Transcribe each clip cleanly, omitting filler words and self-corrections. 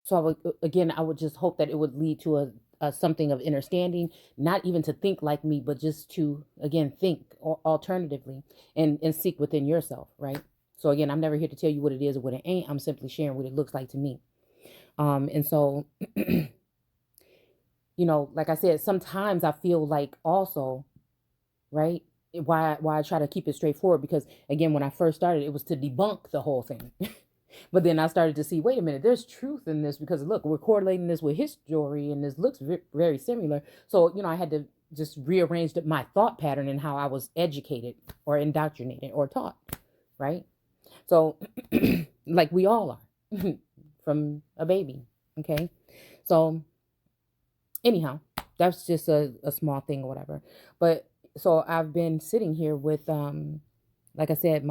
So I would, again, I would just hope that it would lead to a something of understanding, not even to think like me, but just to, again, think alternatively and seek within yourself, right? So again, I'm never here to tell you what it is or what it ain't. I'm simply sharing what it looks like to me. And so, like I said, sometimes I feel like also, right? Why I try to keep it straightforward, because again, when I first started, it was to debunk the whole thing. But then I started to see, wait a minute, there's truth in this, because look, we're correlating this with history and this looks very similar. So, I had to just rearrange my thought pattern and how I was educated or indoctrinated or taught, right? So, like we all are from a baby. Okay. So, anyhow, that's just a small thing or whatever. But so I've been sitting here with, like I said,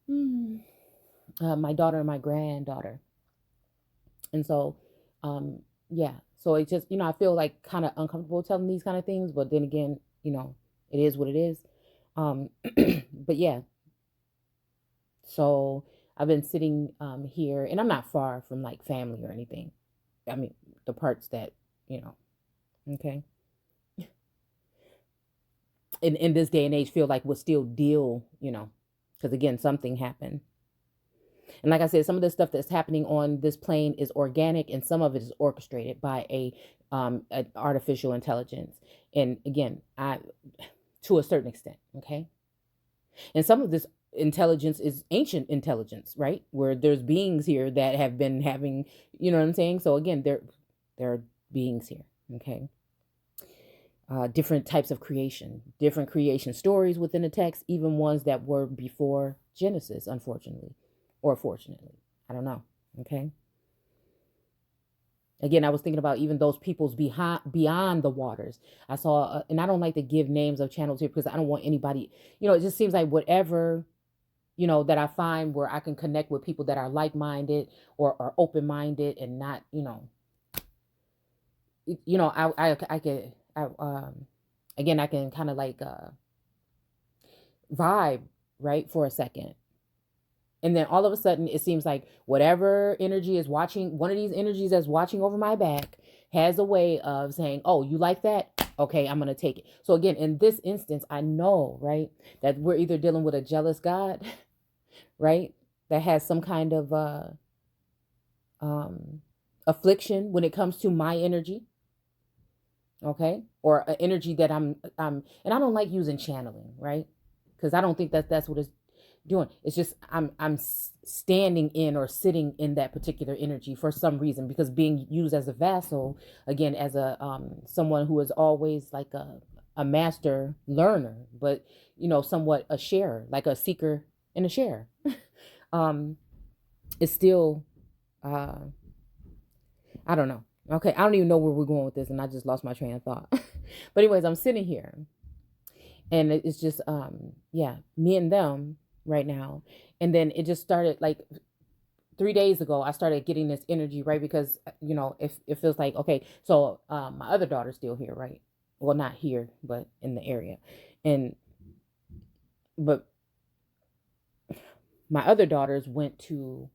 hmm, my daughter and my granddaughter. And so, yeah, so it just, I feel like kind of uncomfortable telling these kind of things, but then again, it is what it is. But yeah, so I've been sitting here, and I'm not far from like family or anything. I mean, the parts that, you know, okay, in this day and age feel like we'll still deal, because again, something happened. And like I said, some of the stuff that's happening on this plane is organic, and some of it is orchestrated by an artificial intelligence. And again, I to a certain extent, okay. And some of this intelligence is ancient intelligence, right? Where there's beings here that have been having, you know what I'm saying. So again, there are beings here, okay. Different types of creation, different creation stories within the text, even ones that were before Genesis, unfortunately, or fortunately. I don't know. Okay. Again, I was thinking about even those peoples beyond the waters. I saw, and I don't like to give names of channels here because I don't want anybody, it just seems like whatever, that I find where I can connect with people that are like minded or are open minded and not, I could, again, I can kind of like, vibe, right, for a second. And then all of a sudden, it seems like whatever energy is watching, one of these energies that's watching over my back has a way of saying, oh, you like that? Okay, I'm going to take it. So, again, in this instance, I know, right, that we're either dealing with a jealous God, right, that has some kind of um, affliction when it comes to my energy, okay, or an energy that and I don't like using channeling, right, because I don't think that that's what it's doing. It's just I'm standing in or sitting in that particular energy for some reason, because being used as a vassal, again, as a someone who is always like a master learner, but somewhat a sharer, like a seeker and a sharer. um it's still, uh I don't know. Okay, I don't even know where we're going with this, and I just lost my train of thought. But anyways, I'm sitting here, and it's just, yeah, me and them right now. And then it just started like 3 days ago. I started getting this energy, right, because it feels like, okay, so my other daughter's still here, right? Well, not here, but in the area. And but my other daughters went to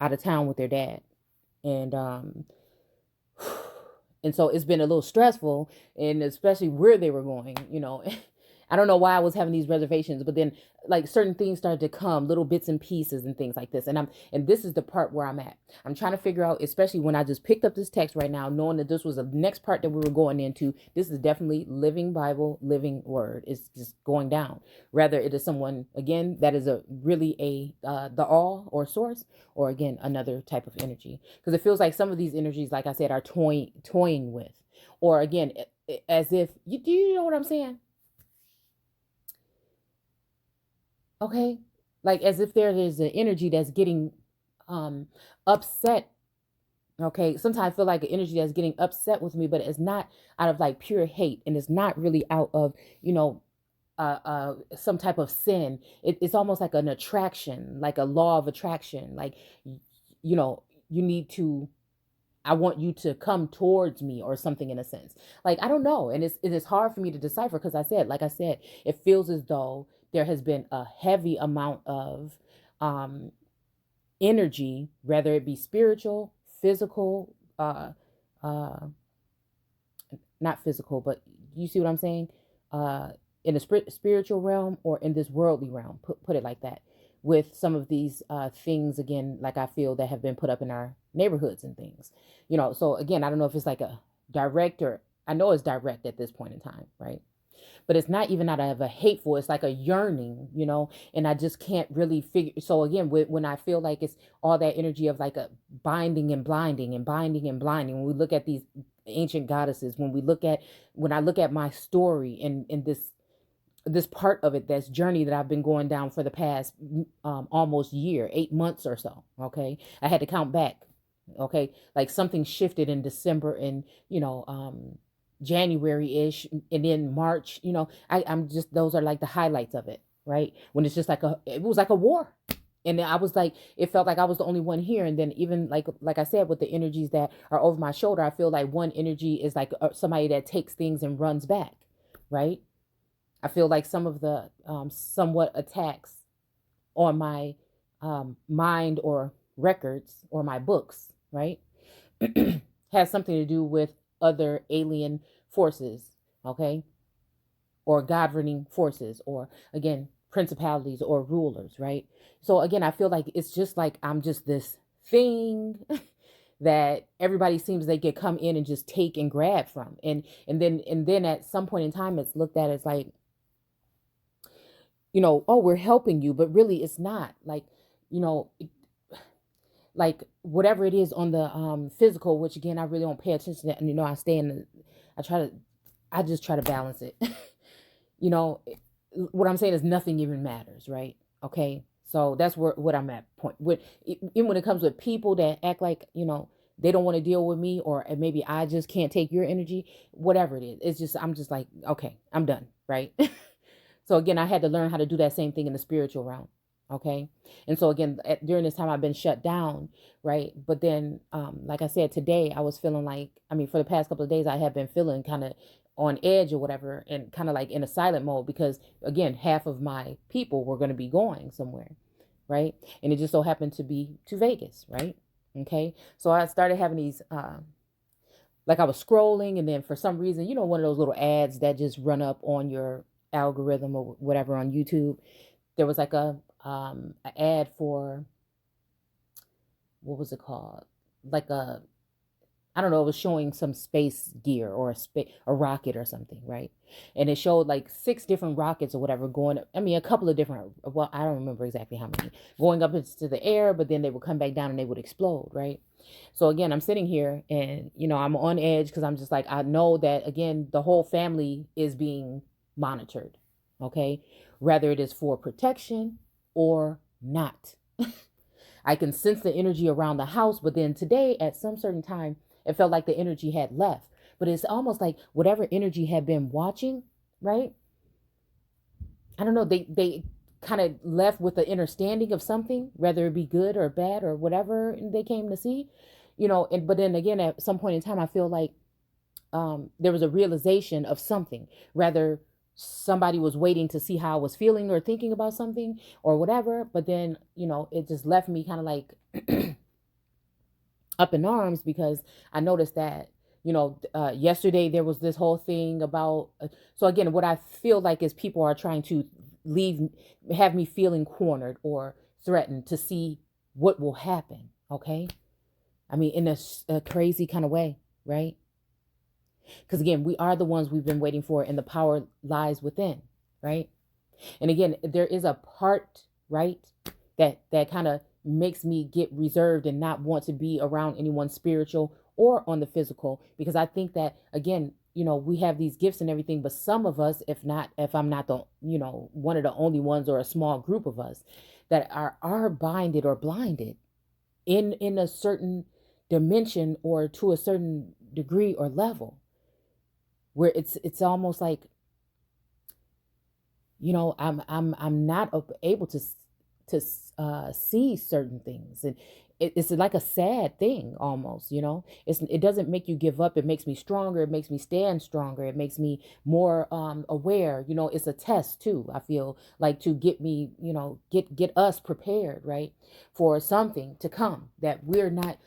out of town with their dad, and and so it's been a little stressful, and especially where they were going. I don't know why I was having these reservations, but then like certain things started to come, little bits and pieces and things like this. And this is the part where I'm at. I'm trying to figure out, especially when I just picked up this text right now, knowing that this was the next part that we were going into. This is definitely living Bible, living word. It's just going down. Rather, it is someone, again, that is a really the all or source, or again, another type of energy. Because it feels like some of these energies, like I said, are toying with, or again, as if do you know what I'm saying? Okay, like as if there is an energy that's getting um upset. Okay, sometimes I feel like an energy that's getting upset with me, but it's not out of like pure hate, and it's not really out of some type of sin. It's almost like an attraction, like a law of attraction. Like you need to, I want you to come towards me, or something, in a sense. Like, I don't know. And it is hard for me to decipher, because like I said, it feels as though there has been a heavy amount of um, energy, whether it be spiritual, physical, uh, not physical, but you see what I'm saying? Uh, in the spiritual realm or in this worldly realm, put it like that, with some of these things, again, like I feel that have been put up in our neighborhoods and things, so again, I don't know if it's like a direct, or I know it's direct at this point in time, right? But it's not even out of a hateful, it's like a yearning, and I just can't really figure. So again, when I feel like it's all that energy of like a binding and blinding and binding and blinding, when we look at these ancient goddesses, when I look at my story in this part of it, that's journey that I've been going down for the past almost year, 8 months or so. Okay, I had to count back. Okay, like something shifted in December, and January-ish, and then March. I'm just, those are like the highlights of it, right? When it's just it was like a war. And then I was like, it felt like I was the only one here. And then even like I said, with the energies that are over my shoulder, I feel like one energy is like somebody that takes things and runs back, right? I feel like some of the somewhat attacks on my mind or records or my books, right, has something to do with other alien forces, okay, or governing forces, or again, principalities or rulers, right? So again, I feel like it's just like I'm just this thing that everybody seems they could come in and just take and grab from, and then at some point in time, it's looked at as like, oh, we're helping you, but really it's not. Like, you know, like whatever it is on the physical, which again, I really don't pay attention to, and I just try to balance it. you know, what I'm saying is nothing even matters, right? Okay. So that's what I'm at point with. Even when it comes with people that act like, they don't want to deal with me, or maybe I just can't take your energy, whatever it is. It's just, I'm just like, okay, I'm done. Right. So again, I had to learn how to do that same thing in the spiritual realm. Okay. And so again, during this time I've been shut down. Right. But then, like I said, today I was feeling like, for the past couple of days, I have been feeling kind of on edge or whatever, and kind of like in a silent mode, because again, half of my people were going to be going somewhere. Right. And it just so happened to be to Vegas. Right. Okay. So I started having these, like I was scrolling, and then for some reason, one of those little ads that just run up on your algorithm or whatever on YouTube. There was like a ad for, what was it called? Like I don't know, it was showing some space gear or a rocket or something, right? And it showed like 6 different rockets or whatever going, a couple of different, well, I don't remember exactly how many, going up into the air, but then they would come back down and they would explode, right? So again, I'm sitting here and, I'm on edge, because I'm just like, I know that, again, the whole family is being monitored, okay? Whether it is for protection or not. I can sense the energy around the house, but then today at some certain time, it felt like the energy had left. But it's almost like whatever energy had been watching, right? I don't know, they kind of left with the understanding of something, whether it be good or bad or whatever they came to see, but then again, at some point in time, I feel like there was a realization of something, rather somebody was waiting to see how I was feeling or thinking about something or whatever. But then, it just left me kind of like up in arms, because I noticed that, yesterday there was this whole thing about, so again, what I feel like is people are trying to have me feeling cornered or threatened to see what will happen. Okay. In a crazy kind of way, right? Because again, we are the ones we've been waiting for, and the power lies within, right? And again, there is a part, right, that kind of makes me get reserved and not want to be around anyone spiritual or on the physical, because I think that, again, we have these gifts and everything, but some of us, if I'm not the, one of the only ones, or a small group of us that are binded or blinded in a certain dimension or to a certain degree or level, where it's almost like, I'm not able to to see certain things. And it's like a sad thing almost, it doesn't make you give up. It makes me stronger. It makes me stand stronger. It makes me more aware. It's a test too, I feel like, to get me, get us prepared, right, for something to come that we're not,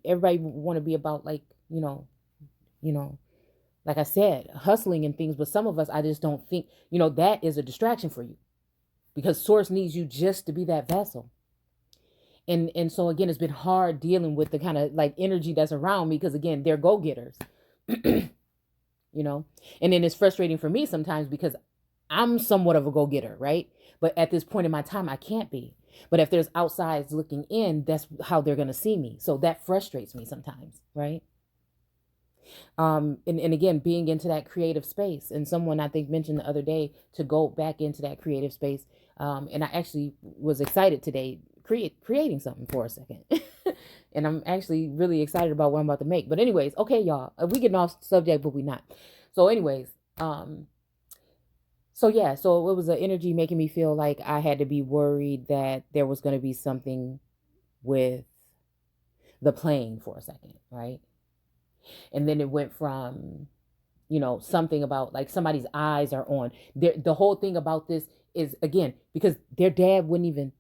everybody want to be about, like, you know like I said, hustling and things. But some of us, I just don't think, that is a distraction for you, because source needs you just to be that vessel. And so again, it's been hard dealing with the kind of like energy that's around me, because again, they're go-getters. And then it's frustrating for me sometimes, because I'm somewhat of a go-getter, right? But at this point in my time, I can't be. But if there's outsides looking in, that's how they're going to see me. So that frustrates me sometimes, right? And again, being into that creative space, and someone I think mentioned the other day to go back into that creative space. And I actually was excited today, creating something for a second. And I'm actually really excited about what I'm about to make. But anyways, okay, y'all, we getting off subject, but we not. So anyways, so yeah, so it was an energy making me feel like I had to be worried that there was going to be something with the plane for a second, right? And then it went from, something about like somebody's eyes are on. The whole thing about this is, again, because their dad wouldn't even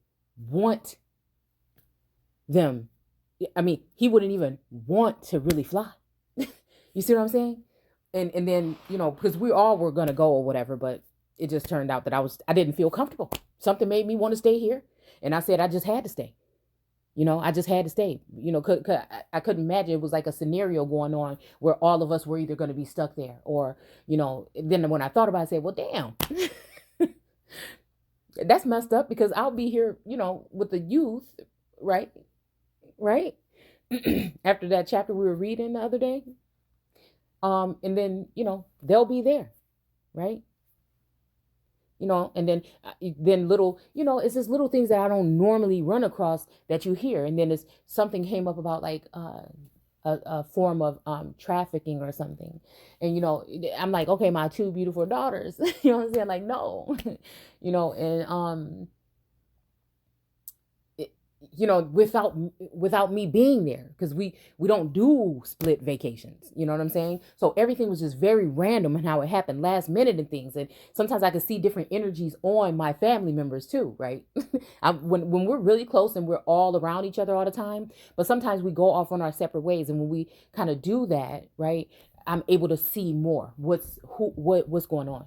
want them. I mean, he wouldn't even want to really fly. You see what I'm saying? And then, because we all were going to go or whatever, but it just turned out that I didn't feel comfortable. Something made me want to stay here. And I said, I just had to stay. I just had to stay, cause I couldn't imagine it was like a scenario going on where all of us were either going to be stuck there or, then when I thought about it, I said, well, damn, that's messed up, because I'll be here, with the youth, right? Right. After that chapter we were reading the other day. And then, they'll be there. Right. And then little, it's just little things that I don't normally run across that you hear. And then it's something came up about like a form of trafficking or something. And, I'm like, okay, my two beautiful daughters, you know what I'm saying? Like, no, and without me being there, because we don't do split vacations, you know what I'm saying? So everything was just very random and how it happened last minute and things. And sometimes I could see different energies on my family members too, right? When we're really close and we're all around each other all the time, but sometimes we go off on our separate ways. And when we kind of do that, right, I'm able to see more what's going on.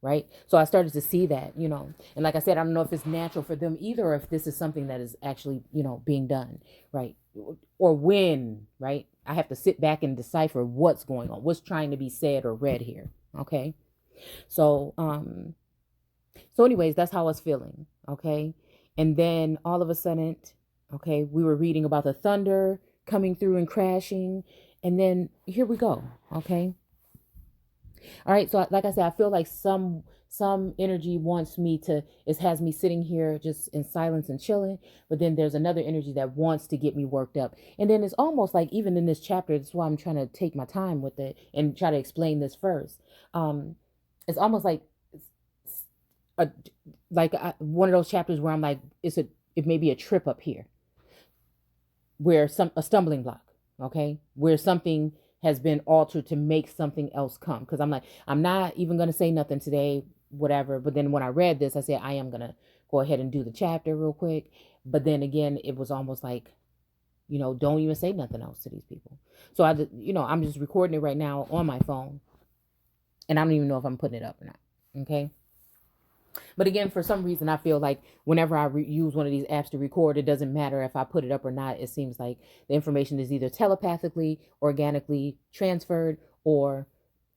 Right. So I started to see that, and like I said, I don't know if it's natural for them either, or if this is something that is actually, being done. Right. Or when. Right. I have to sit back and decipher what's going on, what's trying to be said or read here. OK, so anyways, that's how I was feeling. OK, and then all of a sudden, OK, we were reading about the thunder coming through and crashing. And then here we go. OK. All right. So like I said, I feel like some energy has me sitting here just in silence and chilling. But then there's another energy that wants to get me worked up. And then it's almost like, even in this chapter, that's why I'm trying to take my time with it and try to explain this first. It's almost like one of those chapters where I'm like, it may be a trip up here, where a stumbling block. Okay. Where something has been altered to make something else come. Because I'm like, I'm not even going to say nothing today, whatever. But then when I read this, I said, I am going to go ahead and do the chapter real quick. But then again, it was almost like, don't even say nothing else to these people. So I'm just recording it right now on my phone. And I don't even know if I'm putting it up or not. Okay. But again, for some reason, I feel like whenever I use one of these apps to record, it doesn't matter if I put it up or not. It seems like the information is either telepathically, organically transferred, or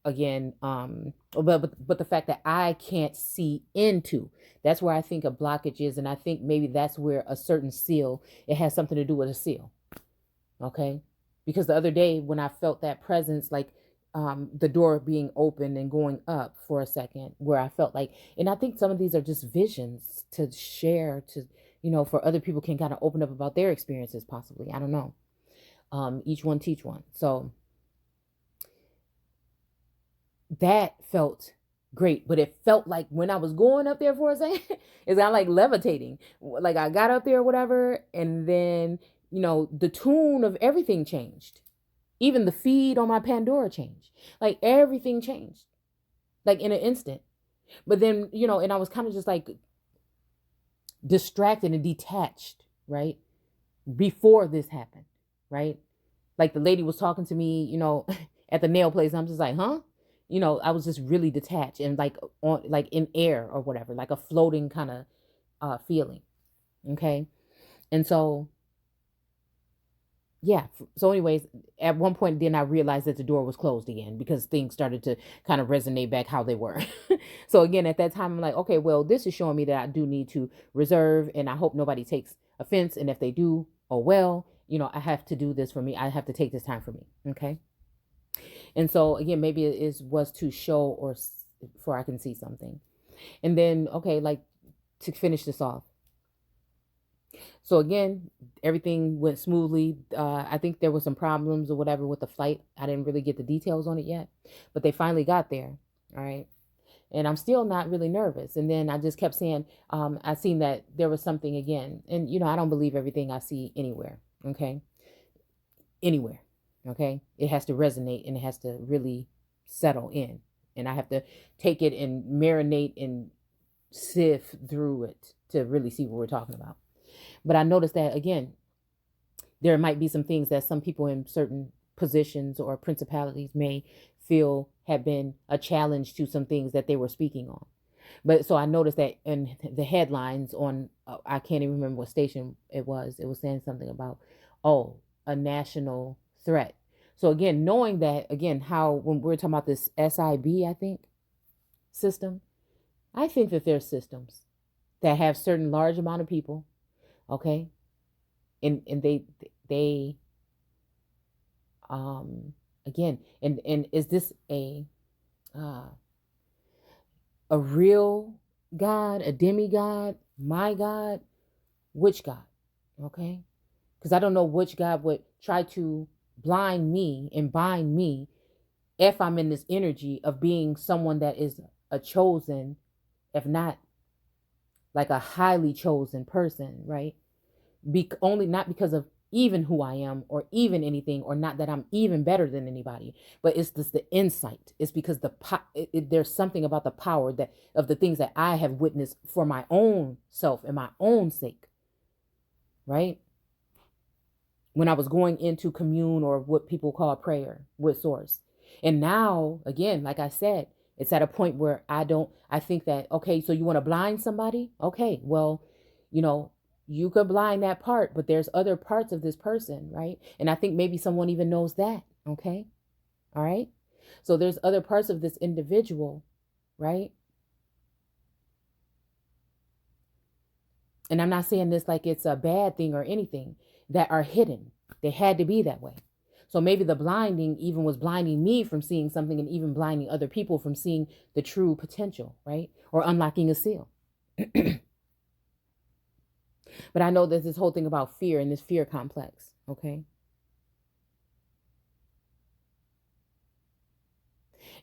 again, but the fact that I can't see into, that's where I think a blockage is. And I think maybe that's where a certain seal, it has something to do with a seal. Okay. Because the other day when I felt that presence, like, the door being open and going up for a second, where I felt like, and I think some of these are just visions to share to, for other people can kind of open up about their experiences possibly. I don't know. Each one teach one. So that felt great. But it felt like when I was going up there for a second, it's kind of like levitating. Like I got up there or whatever, and then, the tune of everything changed. Even the feed on my Pandora changed. Like everything changed, like in an instant. But then, and I was kind of just like distracted and detached, right? Before this happened, right? Like the lady was talking to me, at the nail place. I'm just like, huh? I was just really detached and like on like in air or whatever, like a floating kind of feeling. Okay. And so yeah. So anyways, at one point then I realized that the door was closed again because things started to kind of resonate back how they were. So again, at that time, I'm like, okay, well, this is showing me that I do need to reserve, and I hope nobody takes offense. And if they do, oh well, I have to do this for me. I have to take this time for me. Okay. And so again, maybe was to show or for I can see something. And then, okay, like to finish this off. So again, everything went smoothly. I think there were some problems or whatever with the flight. I didn't really get the details on it yet, but they finally got there. All right. And I'm still not really nervous. And then I just kept saying, I seen that there was something again. And, I don't believe everything I see anywhere. Okay. Anywhere. Okay. It has to resonate and it has to really settle in. And I have to take it and marinate and sift through it to really see what we're talking about. But I noticed that, again, there might be some things that some people in certain positions or principalities may feel have been a challenge to some things that they were speaking on. But so I noticed that in the headlines on, I can't even remember what station it was saying something about, a national threat. So again, knowing that, again, how when we're talking about this SIB, I think, system, I think that there's systems that have certain large amount of people, okay, and they again, and is this a real God, a demigod, my God, which God? Okay, because I don't know which God would try to blind me and bind me if I'm in this energy of being someone that is a chosen, if not like a highly chosen person, right? Only not because of even who I am or even anything, or not that I'm even better than anybody, but it's just the insight. It's because there's something about the power that of the things that I have witnessed for my own self and my own sake, right? When I was going into commune or what people call prayer with source. And now, again, like I said, it's at a point where I think that, okay, so you want to blind somebody? Okay, well, you could blind that part, but there's other parts of this person, right? And I think maybe someone even knows that, okay? All right? So there's other parts of this individual, right? And I'm not saying this like it's a bad thing or anything, that are hidden. They had to be that way. So maybe the blinding even was blinding me from seeing something, and even blinding other people from seeing the true potential, right? Or unlocking a seal. But I know there's this whole thing about fear and this fear complex, okay?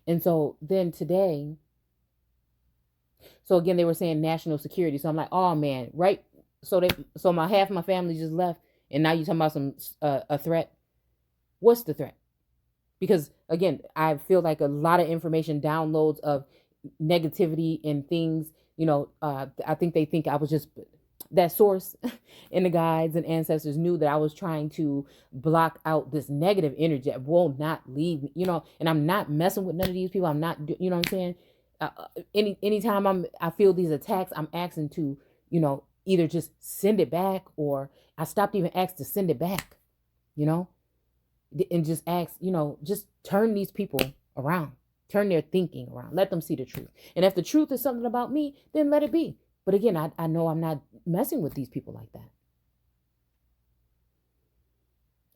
And so then today, so again, they were saying national security. So I'm like, oh man, right? So my half of my family just left, and now you're talking about some a threat. What's the threat? Because again, I feel like a lot of information downloads of negativity and things. I think they think I was just that source, and the guides and ancestors knew that I was trying to block out this negative energy that will not leave me, and I'm not messing with none of these people. I'm not, what I'm saying? Anytime I feel these attacks, I'm asking to, either just send it back, or I stopped even asking to send it back, and just ask, just turn these people around, turn their thinking around, let them see the truth. And if the truth is something about me, then let it be. But again, I know I'm not messing with these people like that.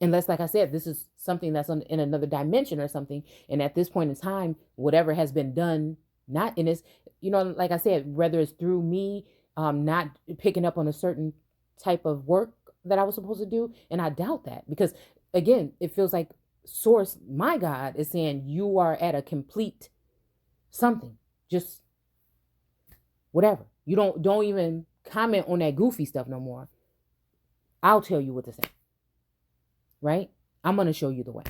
Unless, like I said, this is something that's in another dimension or something. And at this point in time, whatever has been done, not in this, like I said, whether it's through me, not picking up on a certain type of work that I was supposed to do. And I doubt that, because again, it feels like source, my God, is saying you are at a complete something. Just whatever. You don't even comment on that goofy stuff no more. I'll tell you what to say. Right? I'm going to show you the way.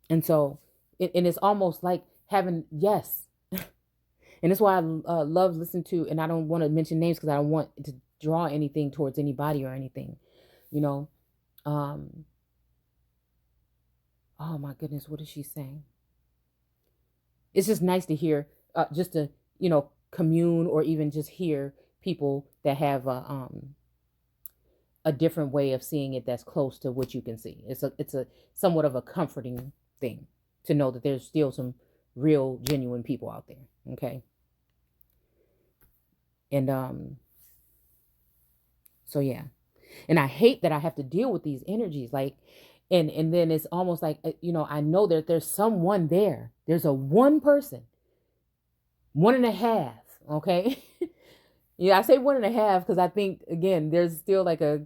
And so, and it's almost like having, yes. And that's why I love listening to, and I don't want to mention names because I don't want to draw anything towards anybody or anything, you know. Oh my goodness, what is she saying? It's just nice to hear, just to, commune or even just hear people that have a different way of seeing it that's close to what you can see. It's a somewhat of a comforting thing to know that there's still some real genuine people out there. Okay. And so yeah. And I hate that I have to deal with these energies, like, and then it's almost like, I know that there's someone there. There's a one person, 1.5. Okay. Yeah, I say 1.5 because I think, again, there's still like I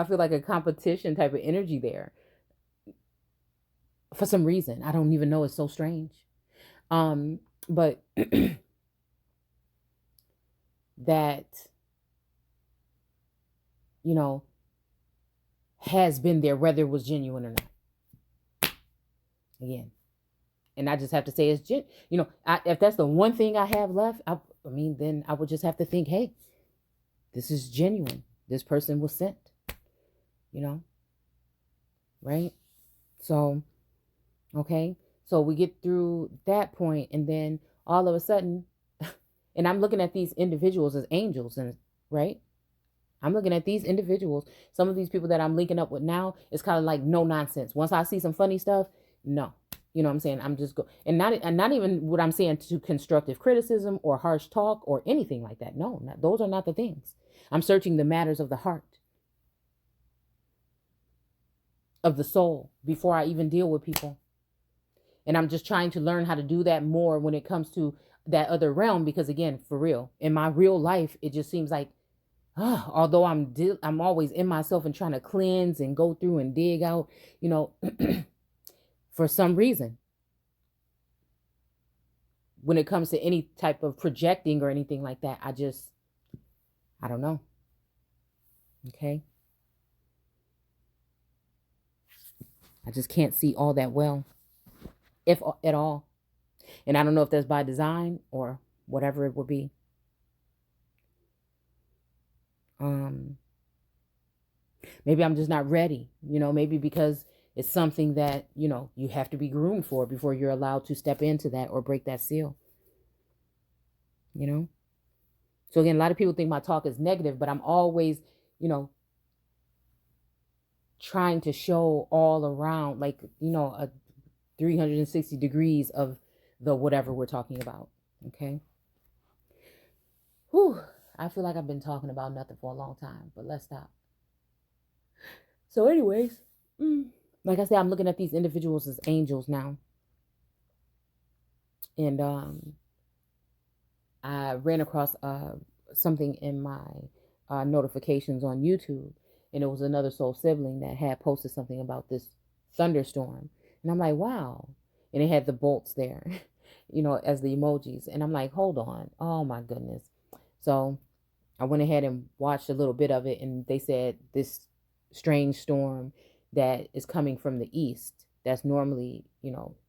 feel like a competition type of energy there for some reason. I don't even know. It's so strange. But that, has been there, whether it was genuine or not. Again. And I just have to say it's if that's the one thing I have left, I mean, then I would just have to think, hey, this is genuine. This person was sent, right? So, okay. So we get through that point, and then all of a sudden, and I'm looking at these individuals as angels, and right? I'm looking at these individuals. Some of these people that I'm linking up with now, it's kind of like no nonsense. Once I see some funny stuff, no. You know what I'm saying? I'm just and not even what I'm saying to constructive criticism or harsh talk or anything like that. No, those are not the things. I'm searching the matters of the heart, of the soul, before I even deal with people. And I'm just trying to learn how to do that more when it comes to that other realm, because again, for real, in my real life, it just seems like, although I'm always in myself and trying to cleanse and go through and dig out, for some reason, when it comes to any type of projecting or anything like that, I don't know. Okay. I just can't see all that well, if at all. And I don't know if that's by design or whatever it would be. Maybe I'm just not ready, maybe because it's something that, you have to be groomed for before you're allowed to step into that or break that seal. So again, a lot of people think my talk is negative, but I'm always, trying to show all around, like, a 360 degrees of the whatever we're talking about. Okay. Whew. I feel like I've been talking about nothing for a long time, but let's stop. So anyways, like I said, I'm looking at these individuals as angels now. And I ran across something in my notifications on YouTube, and it was another soul sibling that had posted something about this thunderstorm. And I'm like, wow. And it had the bolts there, as the emojis. And I'm like, hold on. Oh my goodness. So I went ahead and watched a little bit of it, and they said this strange storm that is coming from the east, that's normally,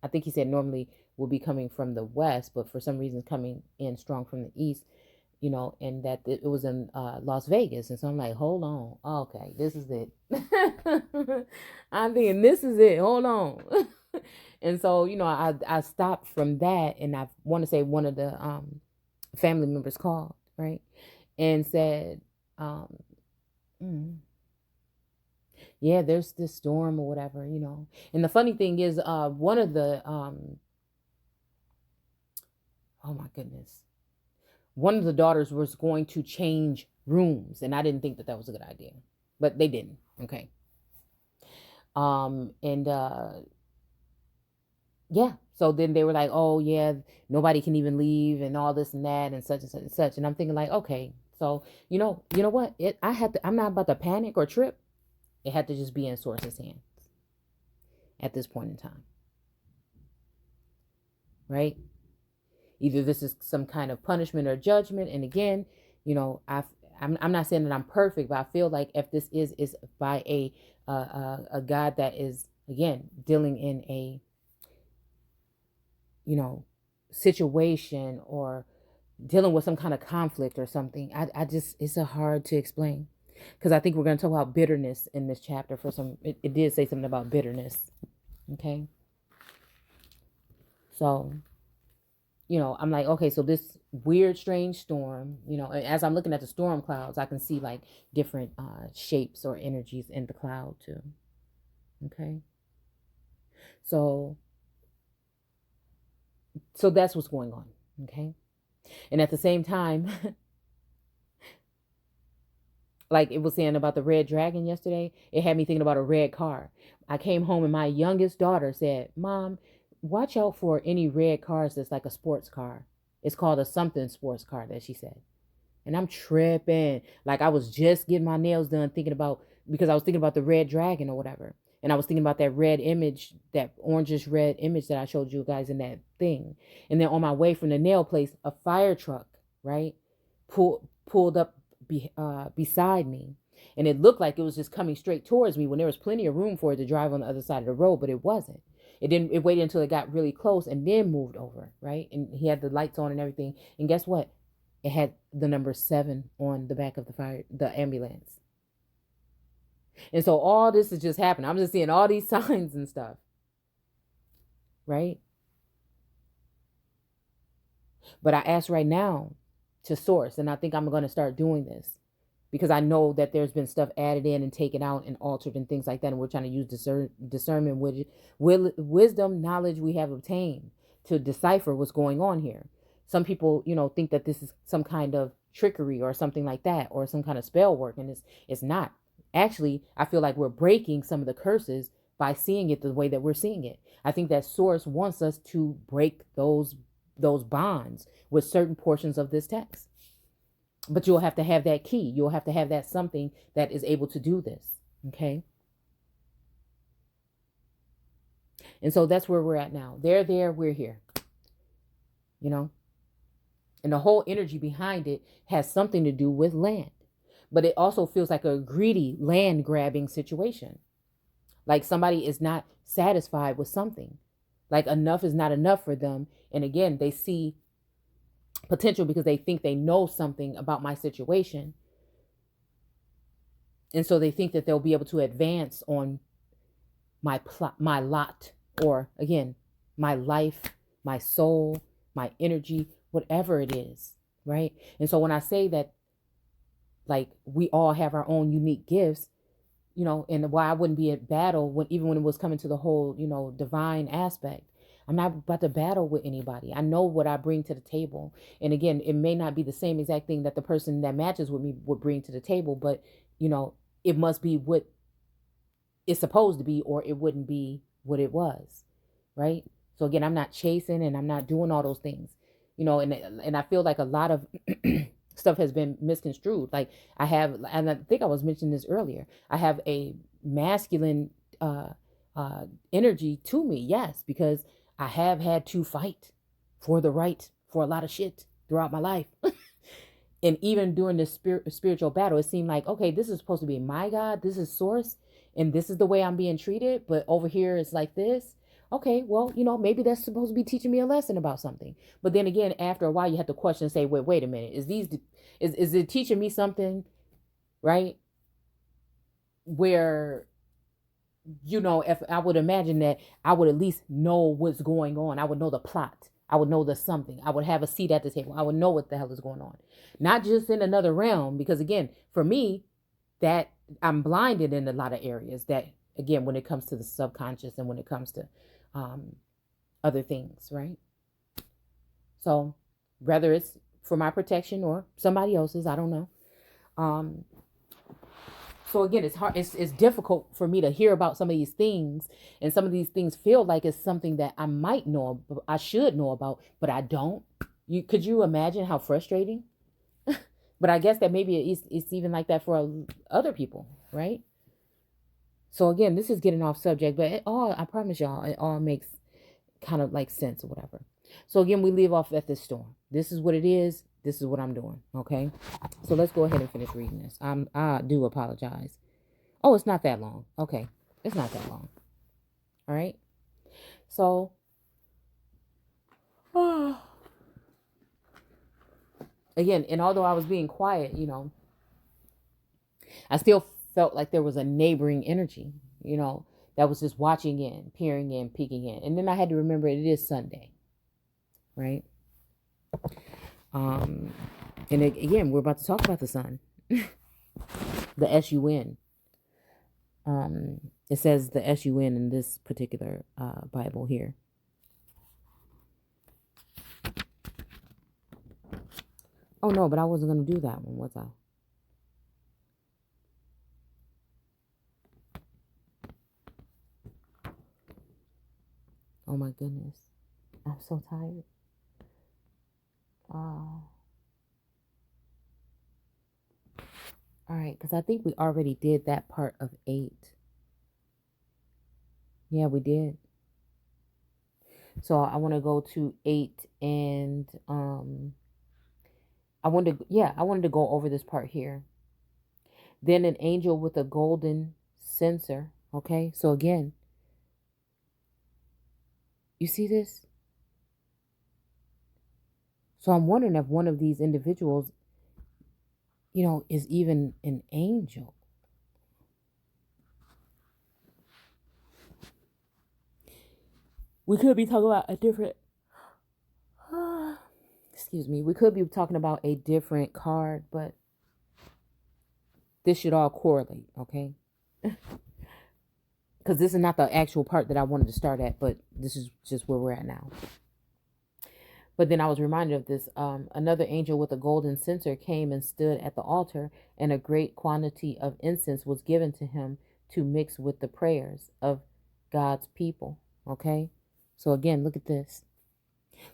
I think he said normally will be coming from the west, but for some reason coming in strong from the east, and that it was in Las Vegas. And so I'm like, hold on. Okay, this is it. I'm thinking, this is it. Hold on. And so, I stopped from that, and I want to say one of the family members called, right, and said, yeah, there's this storm or whatever, And the funny thing is, one of the, oh my goodness, one of the daughters was going to change rooms, and I didn't think that was a good idea, but they didn't. Okay. And yeah, so then they were like, oh yeah, nobody can even leave and all this and that and such and such and such. And I'm thinking like, okay, so you know what? I'm not about to panic or trip. It had to just be in Source's hands at this point in time. Right? Either this is some kind of punishment or judgment. And again, I'm not saying that I'm perfect, but I feel like if this is by a God that is, again, dealing in a, situation, or dealing with some kind of conflict or something. I just, it's a hard to explain, because I think we're going to talk about bitterness in this chapter. It did say something about bitterness. Okay. So, I'm like, okay, so this weird, strange storm, as I'm looking at the storm clouds, I can see like different shapes or energies in the cloud too. Okay. So that's what's going on. Okay. And at the same time, like it was saying about the red dragon yesterday, it had me thinking about a red car. I came home and my youngest daughter said, Mom, watch out for any red cars that's like a sports car. It's called a something sports car, that she said. And I'm tripping. Like I was just getting my nails done because I was thinking about the red dragon or whatever. And I was thinking about that red image, that orangish red image that I showed you guys in that thing. And then on my way from the nail place, a fire truck, right, pulled up beside me. And it looked like it was just coming straight towards me when there was plenty of room for it to drive on the other side of the road, but it wasn't. It waited until it got really close and then moved over, right? And he had the lights on and everything. And guess what? It had the number 7 on the back of the ambulance. And so all this is just happening. I'm just seeing all these signs and stuff. Right? But I ask right now to source, and I think I'm going to start doing this, because I know that there's been stuff added in and taken out and altered and things like that. And we're trying to use discernment, wisdom, knowledge we have obtained to decipher what's going on here. Some people, think that this is some kind of trickery or something like that, or some kind of spell work. And it's not. Actually, I feel like we're breaking some of the curses by seeing it the way that we're seeing it. I think that Source wants us to break those bonds with certain portions of this text. But you'll have to have that key. You'll have to have that something that is able to do this. Okay. And so that's where we're at now. They're there, we're here. And the whole energy behind it has something to do with land. But it also feels like a greedy land grabbing situation. Like somebody is not satisfied with something. Like enough is not enough for them. And again, they see potential because they think they know something about my situation. And so they think that they'll be able to advance on my lot, or again, my life, my soul, my energy, whatever it is, right? And so when I say that, like, we all have our own unique gifts, and why I wouldn't be at battle even when it was coming to the whole, divine aspect. I'm not about to battle with anybody. I know what I bring to the table. And again, it may not be the same exact thing that the person that matches with me would bring to the table, but, it must be what it's supposed to be, or it wouldn't be what it was, right? So again, I'm not chasing and I'm not doing all those things, and I feel like a lot of stuff has been misconstrued. Like and I think I was mentioning this earlier, I have a masculine energy to me, yes, because I have had to fight for a lot of shit throughout my life. And even during this spiritual battle, it seemed like, okay, this is supposed to be my God, this is Source, and this is the way I'm being treated, but over here it's like this. Okay, well, maybe that's supposed to be teaching me a lesson about something. But then again, after a while, you have to question and say, wait a minute, is it teaching me something, right? Where, if I would imagine that I would at least know what's going on. I would know the plot. I would know the something. I would have a seat at the table. I would know what the hell is going on. Not just in another realm, because again, for me, that I'm blinded in a lot of areas that, again, when it comes to the subconscious and when it comes to other things, right? So whether it's for my protection or somebody else's, I don't know. So again, it's hard. It's difficult for me to hear about some of these things, and some of these things feel like it's something that I might know, I should know about, but I don't. Could you imagine how frustrating? But I guess that maybe it's even like that for other people, right? So again, this is getting off subject, but I promise y'all, it all makes kind of like sense or whatever. So again, we leave off at this storm. This is what it is. This is what I'm doing. Okay. So let's go ahead and finish reading this. I do apologize. Oh, it's not that long. Okay. It's not that long. All right. So again, and although I was being quiet, I still felt like there was a neighboring energy, that was just watching in, peering in, peeking in. And then I had to remember it is Sunday, right? And again, we're about to talk about the sun, the S-U-N. It says the S-U-N in this particular Bible here. Oh, no, but I wasn't going to do that one, was I? Oh, my goodness. I'm so tired. All right, because I think we already did that part of 8. Yeah, we did. So I want to go to 8 and I wanted to go over this part here. Then an angel with a golden censer. Okay, so again, you see this? So I'm wondering if one of these individuals, is even an angel. We could be talking about a different, excuse me, we could be talking about a different card, but this should all correlate, okay? Because this is not the actual part that I wanted to start at, but this is just where we're at now. But then I was reminded of this. Another angel with a golden censer came and stood at the altar, and a great quantity of incense was given to him to mix with the prayers of God's people. Okay? So again, look at this.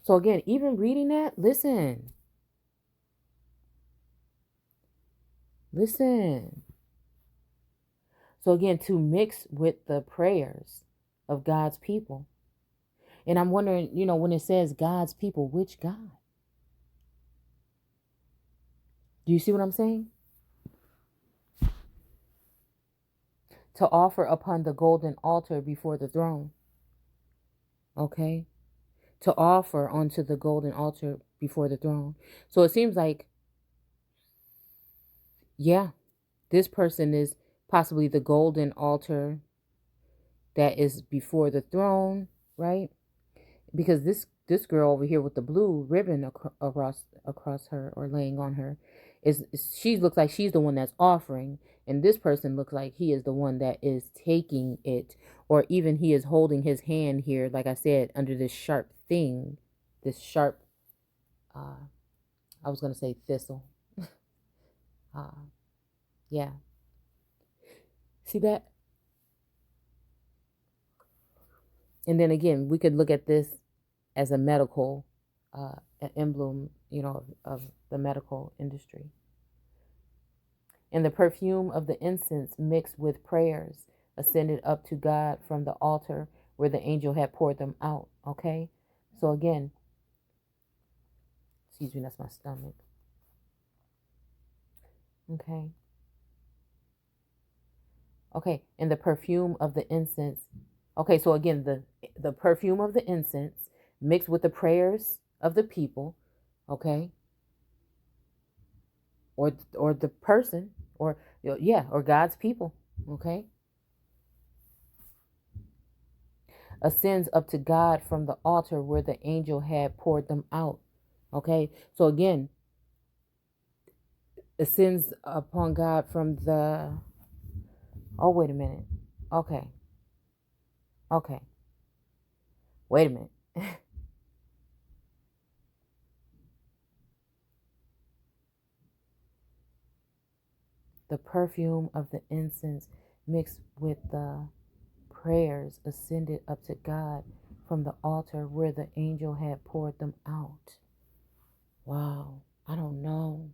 So again, even reading that, listen. Listen. So again, to mix with the prayers of God's people. And I'm wondering, when it says God's people, which God? Do you see what I'm saying? To offer upon the golden altar before the throne. Okay? To offer onto the golden altar before the throne. So it seems like, yeah, this person is possibly the golden altar that is before the throne, right? Because this girl over here with the blue ribbon across her, or laying on her, she looks like she's the one that's offering, and this person looks like he is the one that is taking it, or even he is holding his hand here, like I said, under this sharp thing, this sharp, I was gonna say thistle. Yeah. See that? And then again, we could look at this as a medical emblem, of the medical industry. And the perfume of the incense mixed with prayers ascended up to God from the altar where the angel had poured them out. Okay? So again, excuse me, that's my stomach. Okay. Okay, and the perfume of the incense. Okay, so again, the perfume of the incense mixed with the prayers of the people, okay? Or the person, or or God's people, okay? Ascends up to God from the altar where the angel had poured them out. Okay? So again, ascends upon God from the Oh, wait a minute. Okay. Okay. Wait a minute. The perfume of the incense mixed with the prayers ascended up to God from the altar where the angel had poured them out. Wow. I don't know.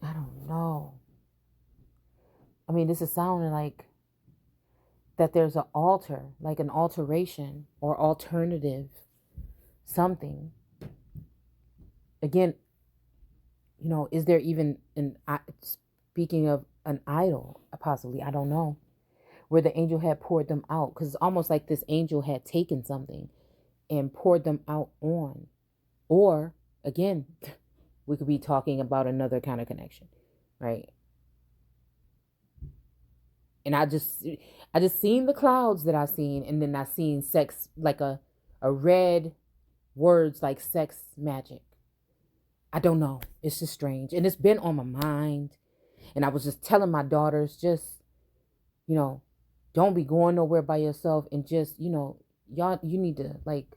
I don't know. I mean, this is sounding like that there's an altar, like an alteration or alternative something. Again, is there even speaking of an idol, possibly, I don't know, where the angel had poured them out? Because it's almost like this angel had taken something and poured them out on. Or, again, we could be talking about another kind of connection, right? And I just seen the clouds that I seen, and then I seen sex, like a red words like sex magic. I don't know. It's just strange. And it's been on my mind. And I was just telling my daughters, just, you know, don't be going nowhere by yourself, and just, y'all, you need to like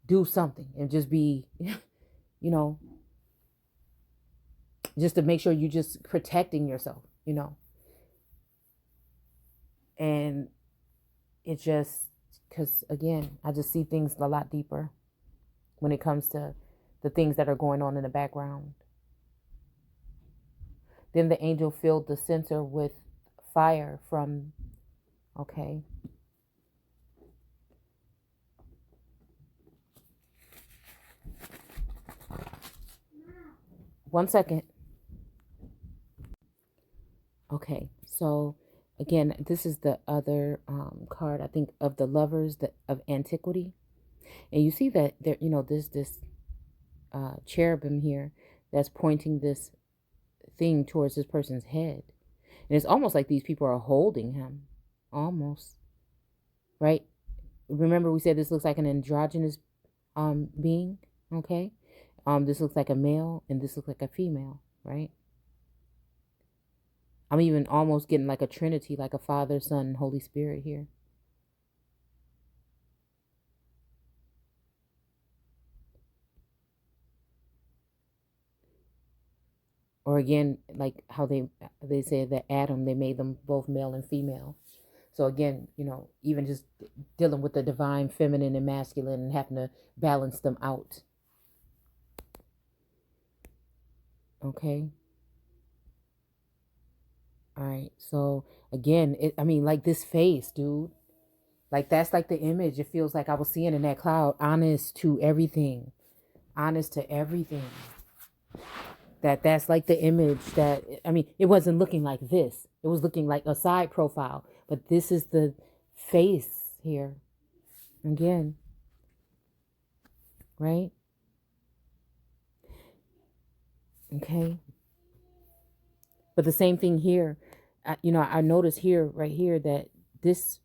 do something and just be, you know, just to make sure you just protecting yourself. And it just, because again, I just see things a lot deeper when it comes to the things that are going on in the background. Then the angel filled the censer with fire from, okay. One second. Okay, so again, this is the other card, I think, of the lovers of antiquity. And you see that there, there's this cherubim here that's pointing this thing towards this person's head. And it's almost like these people are holding him. Almost. Right? Remember we said this looks like an androgynous being, okay? This looks like a male and this looks like a female, right? I'm even almost getting like a trinity, like a Father, Son, and Holy Spirit here. Or again, like how they said that Adam, they made them both male and female. So again, even just dealing with the divine feminine and masculine and having to balance them out. Okay. All right. So again, like this face, dude. Like that's like the image it feels like I was seeing in that cloud. Honest to everything. Honest to everything. That's like the image that, it wasn't looking like this. It was looking like a side profile. But this is the face here. Again. Right? Okay. But the same thing here. I notice here, right here, that this,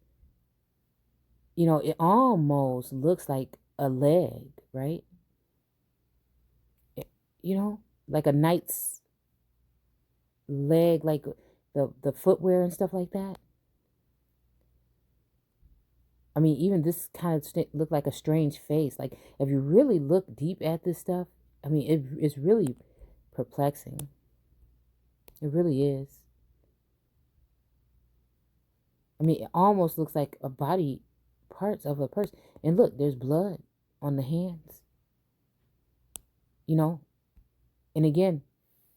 it almost looks like a leg, right? It- like a knight's leg, like the footwear and stuff like that. Even this kind of looked like a strange face. Like if you really look deep at this stuff, it's really perplexing. It really is. It almost looks like a body parts of a person. And look, there's blood on the hands. And again,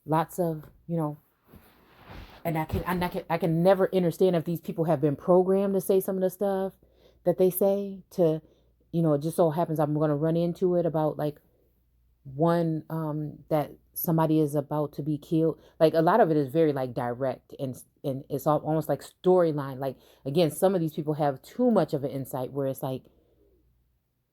lots of, and I can never understand if these people have been programmed to say some of the stuff that they say to, it just so happens I'm going to run into it about like one that somebody is about to be killed. Like a lot of it is very like direct, and it's almost like storyline. Like again, some of these people have too much of an insight where it's like,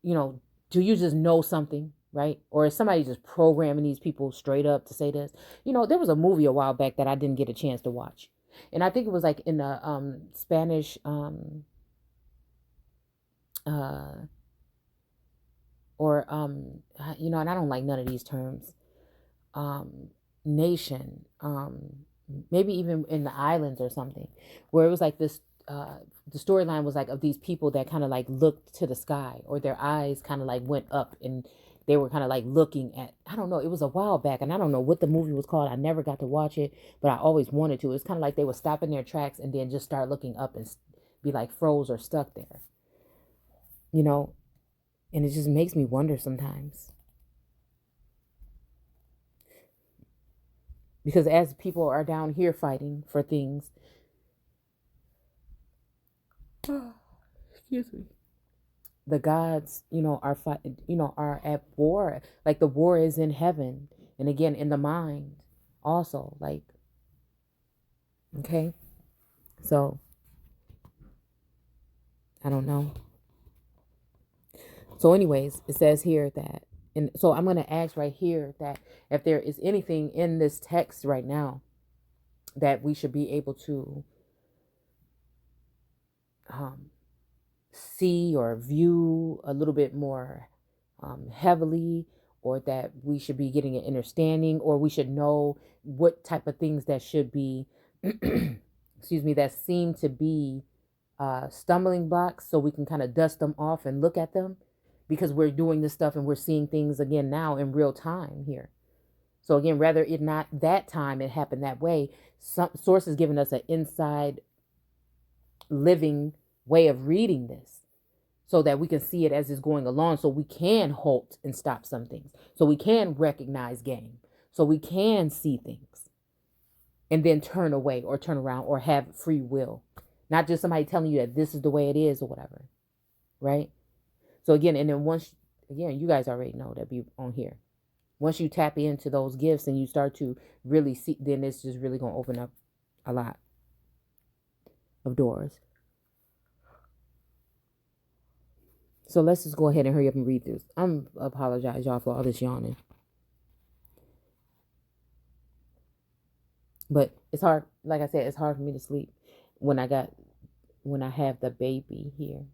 do you just know something, right? Or is somebody just programming these people straight up to say this? There was a movie a while back that I didn't get a chance to watch, and I think it was like in the Spanish uh or and I don't like none of these terms, nation, maybe even in the islands or something, where it was like this, the storyline was like of these people that kind of like looked to the sky, or their eyes kind of like went up, and they were kind of like looking at, I don't know, it was a while back, and I don't know what the movie was called. I never got to watch it, but I always wanted to. It's kind of like they would stop in their tracks and then just start looking up and be like froze or stuck there, you know and it just makes me wonder sometimes. Because as people are down here fighting for things, excuse me, the gods, are fighting, are at war. Like the war is in heaven, and again in the mind, also. Like, okay, so I don't know. So, anyways, it says here that, and so I'm going to ask right here that if there is anything in this text right now that we should be able to um, see or view a little bit more heavily, or that we should be getting an understanding, or we should know what type of things that should be, excuse me, that seem to be stumbling blocks, so we can kind of dust them off and look at them, because we're doing this stuff and we're seeing things again now in real time here. So again, rather it not that time it happened that way, some source is giving us an inside living way of reading this, so that we can see it as it's going along, so we can halt and stop some things, so we can recognize game, so we can see things and then turn away or turn around or have free will, not just somebody telling you that this is the way it is or whatever, right? So again, and then once again, you guys already know that be on here. Once you tap into those gifts and you start to really see, then it's just really going to open up a lot of doors. So let's just go ahead and hurry up and read this. Apologize, y'all, for all this yawning. But it's hard. Like I said, it's hard for me to sleep when I have the baby here.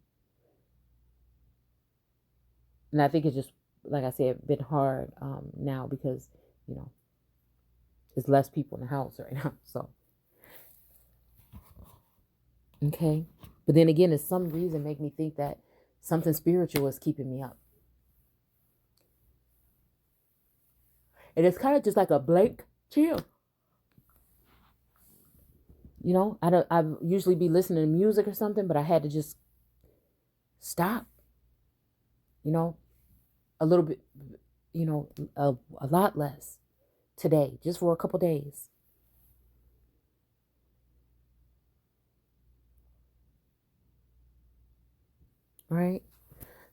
And I think it's just, like I said, been hard now because, there's less people in the house right now. So, okay. But then again, there's some reason make me think that something spiritual is keeping me up. And it's kind of just like a blank chill. I usually be listening to music or something, but I had to just stop. A little bit, a lot less today, just for a couple days. All right.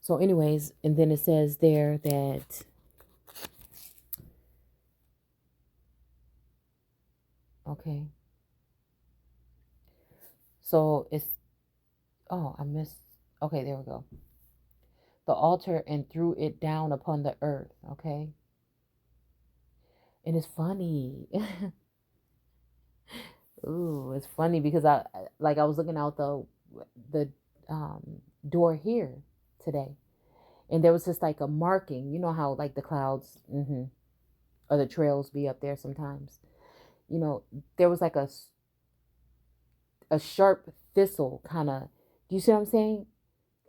So anyways, and then it says there that, okay. So it's, oh, I missed. Okay, there we go. The altar and threw it down upon the earth. Okay. And it's funny. Ooh, it's funny because I was looking out the door here today, and there was just like a marking. You know how like the clouds or the trails be up there sometimes. There was like a sharp thistle kind of. Do you see what I'm saying?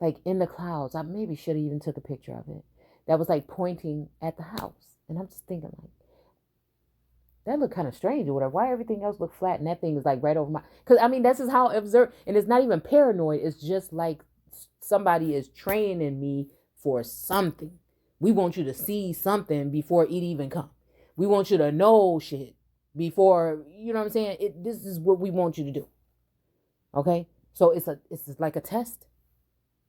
Like in the clouds. I maybe should have even took a picture of it. That was like pointing at the house, and I'm just thinking like, that looked kind of strange or whatever. Why everything else looked flat and that thing is like right over my... Because, I mean, this is how I observe. And it's not even paranoid. It's just like somebody is training me for something. We want you to see something before it even comes. We want you to know shit before, you know what I'm saying? This is what we want you to do. Okay? So it's like a test,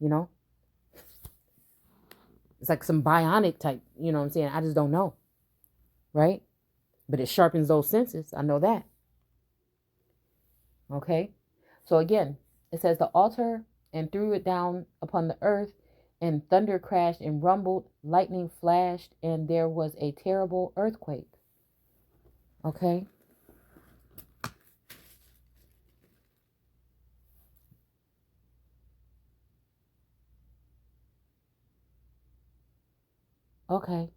you know? It's like some bionic type, you know what I'm saying? I just don't know. Right? But it sharpens those senses. I know that. Okay. So again, it says the altar and threw it down upon the earth, and thunder crashed and rumbled, lightning flashed, and there was a terrible earthquake. Okay. Okay.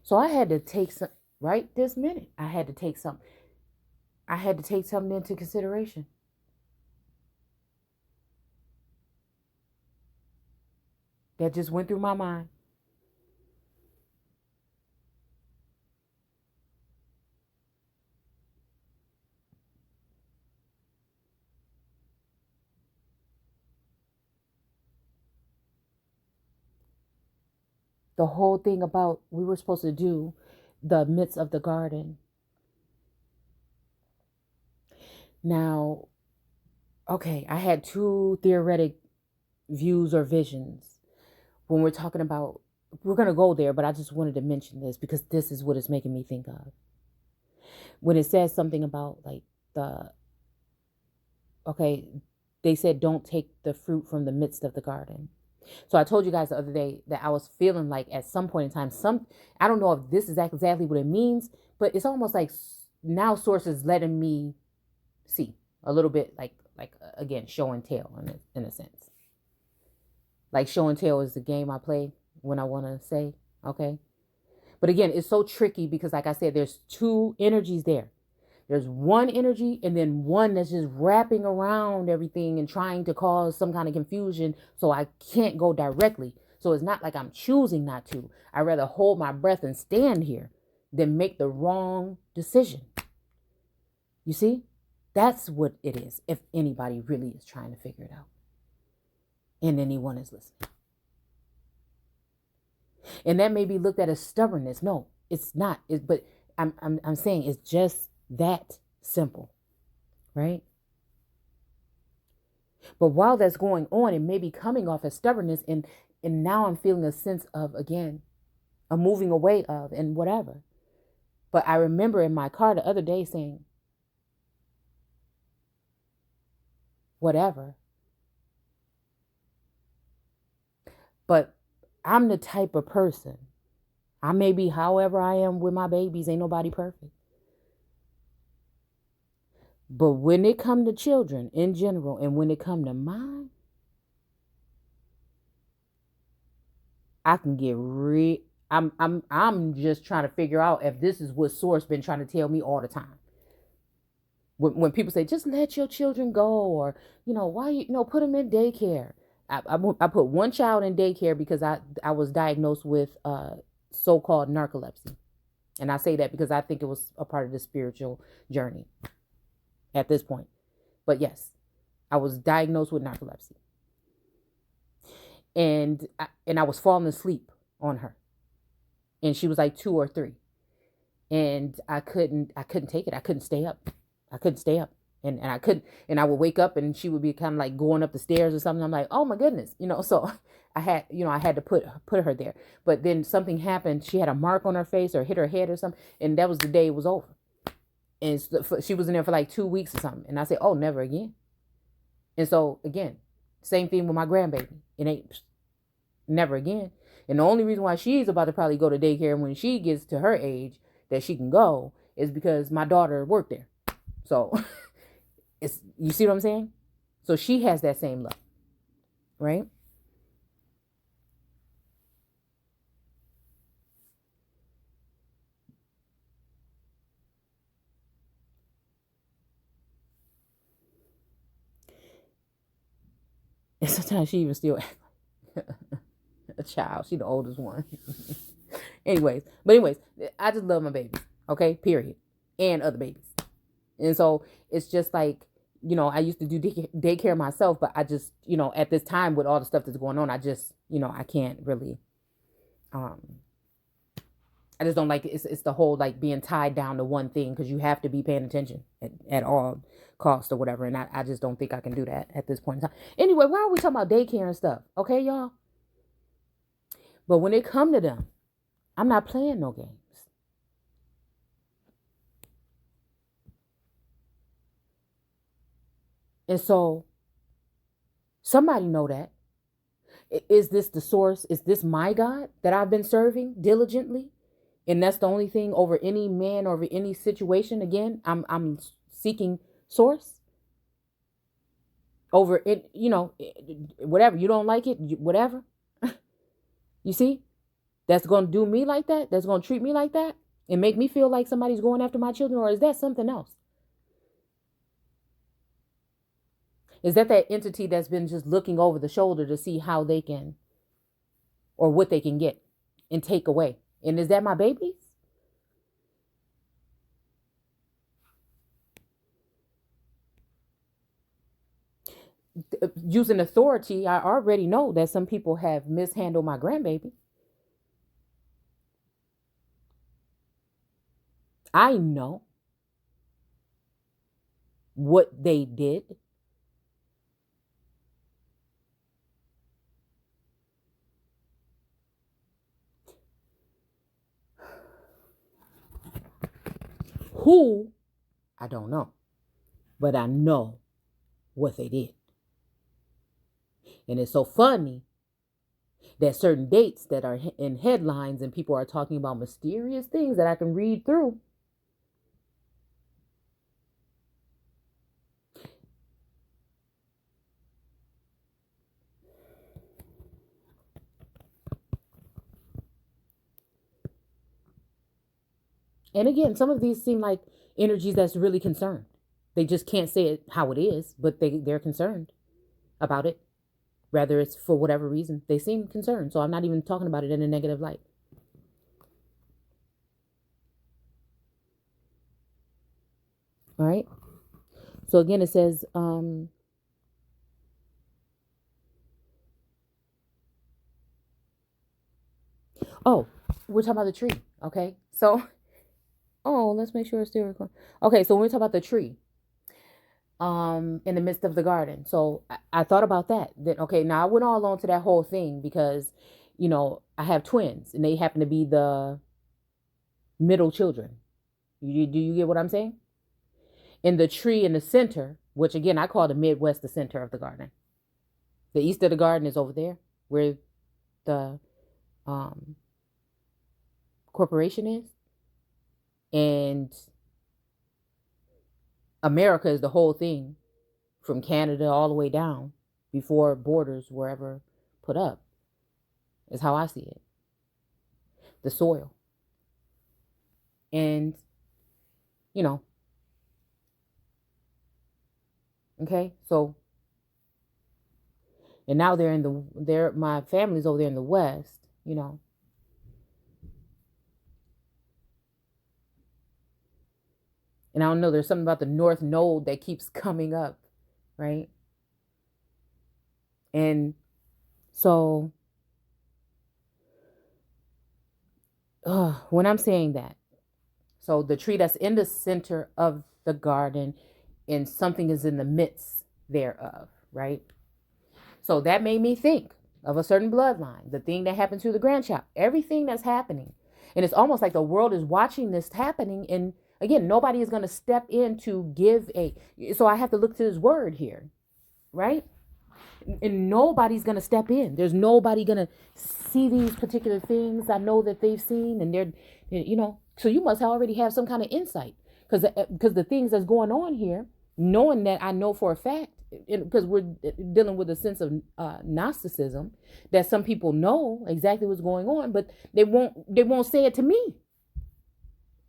So I had to take some, right this minute, I had to take something into consideration. That just went through my mind. The whole thing about we were supposed to do the midst of the garden. Now, okay, I had two theoretic views or visions when we're talking about, we're going to go there, but I just wanted to mention this because this is what it's making me think of. When it says something about like the, okay, they said don't take the fruit from the midst of the garden. So I told you guys the other day that I was feeling like at some point in time, I don't know if this is exactly what it means, but it's almost like now source is letting me see a little bit like again, show and tell in a sense. Like show and tell is the game I play when I want to say, okay. But again, it's so tricky because like I said, there's two energies there. There's one energy and then one that's just wrapping around everything and trying to cause some kind of confusion so I can't go directly. So it's not like I'm choosing not to. I'd rather hold my breath and stand here than make the wrong decision. You see? That's what it is if anybody really is trying to figure it out. And anyone is listening. And that may be looked at as stubbornness. No, it's not. But I'm saying it's just that simple, right? But while that's going on, it may be coming off as stubbornness, and now I'm feeling a sense of, again, a moving away of and whatever. But I remember in my car the other day saying, whatever. But I'm the type of person, I may be however I am with my babies, ain't nobody perfect. But when it come to children in general, and when it come to mine, I can get I'm just trying to figure out if this is what source been trying to tell me all the time. When people say just let your children go, or why put them in daycare. I put one child in daycare because I was diagnosed with so-called narcolepsy, and I say that because I think it was a part of the spiritual journey at this point. But yes, I was diagnosed with narcolepsy, and I was falling asleep on her, and she was like 2 or 3, and I couldn't take it. I couldn't stay up. And I couldn't, and I would wake up and she would be kind of like going up the stairs or something. I'm like, oh my goodness, so I had to put her there. But then something happened. She had a mark on her face or hit her head or something, and that was the day it was over. And she was in there for like 2 weeks or something. And I said, oh, never again. And so again, same thing with my grandbaby. It ain't never again. And the only reason why she's about to probably go to daycare when she gets to her age that she can go is because my daughter worked there. So you see what I'm saying? So she has that same love, right? And sometimes she even still a child. She the oldest one. anyways, I just love my babies. Okay, period. And other babies. And so it's just like, I used to do daycare myself, but I just, at this time with all the stuff that's going on, I just, I can't really, I just don't like it. It's the whole like being tied down to one thing because you have to be paying attention at all costs or whatever. And I just don't think I can do that at this point in time. Anyway, why are we talking about daycare and stuff? Okay, y'all? But when it come to them, I'm not playing no games. And so somebody know that. Is this the source? Is this my God that I've been serving diligently? And that's the only thing over any man, over any situation. Again, I'm seeking source over it, whatever. You don't like it, whatever. You see? That's going to do me like that? That's going to treat me like that? And make me feel like somebody's going after my children? Or is that something else? Is that entity that's been just looking over the shoulder to see how they can, or what they can get and take away? And is that my babies? Using authority, I already know that some people have mishandled my grandbaby. I know. what they did. Who, I don't know, but I know what they did. And it's so funny that certain dates that are in headlines and people are talking about mysterious things that I can read through. And again, some of these seem like energies that's really concerned. They just can't say it how it is, but they're concerned about it. Rather, it's for whatever reason. They seem concerned. So I'm not even talking about it in a negative light. All right. So again, it says, oh, we're talking about the tree. Okay. So, oh, let's make sure it's still recording. Okay. So when we talk about the tree, in the midst of the garden. So I thought about that. Then, okay, now I went all on to that whole thing because, I have twins and they happen to be the middle children. Do you get what I'm saying? In the tree in the center, which again, I call the Midwest the center of the garden. The east of the garden is over there where the corporation is. And America is the whole thing from Canada all the way down before borders were ever put up, is how I see it. The soil. And, okay, so, and now my family's over there in the West, And I don't know, there's something about the North Node that keeps coming up, right? And so, when I'm saying that, so the tree that's in the center of the garden and something is in the midst thereof, right? So that made me think of a certain bloodline, the thing that happened to the grandchild, everything that's happening. And it's almost like the world is watching this happening. And again, nobody is going to step in to give so I have to look to his word here, right? And nobody's going to step in. There's nobody going to see these particular things I know that they've seen. And they're, so you must already have some kind of insight because the things that's going on here, knowing that I know for a fact, because we're dealing with a sense of Gnosticism, that some people know exactly what's going on, but they won't say it to me.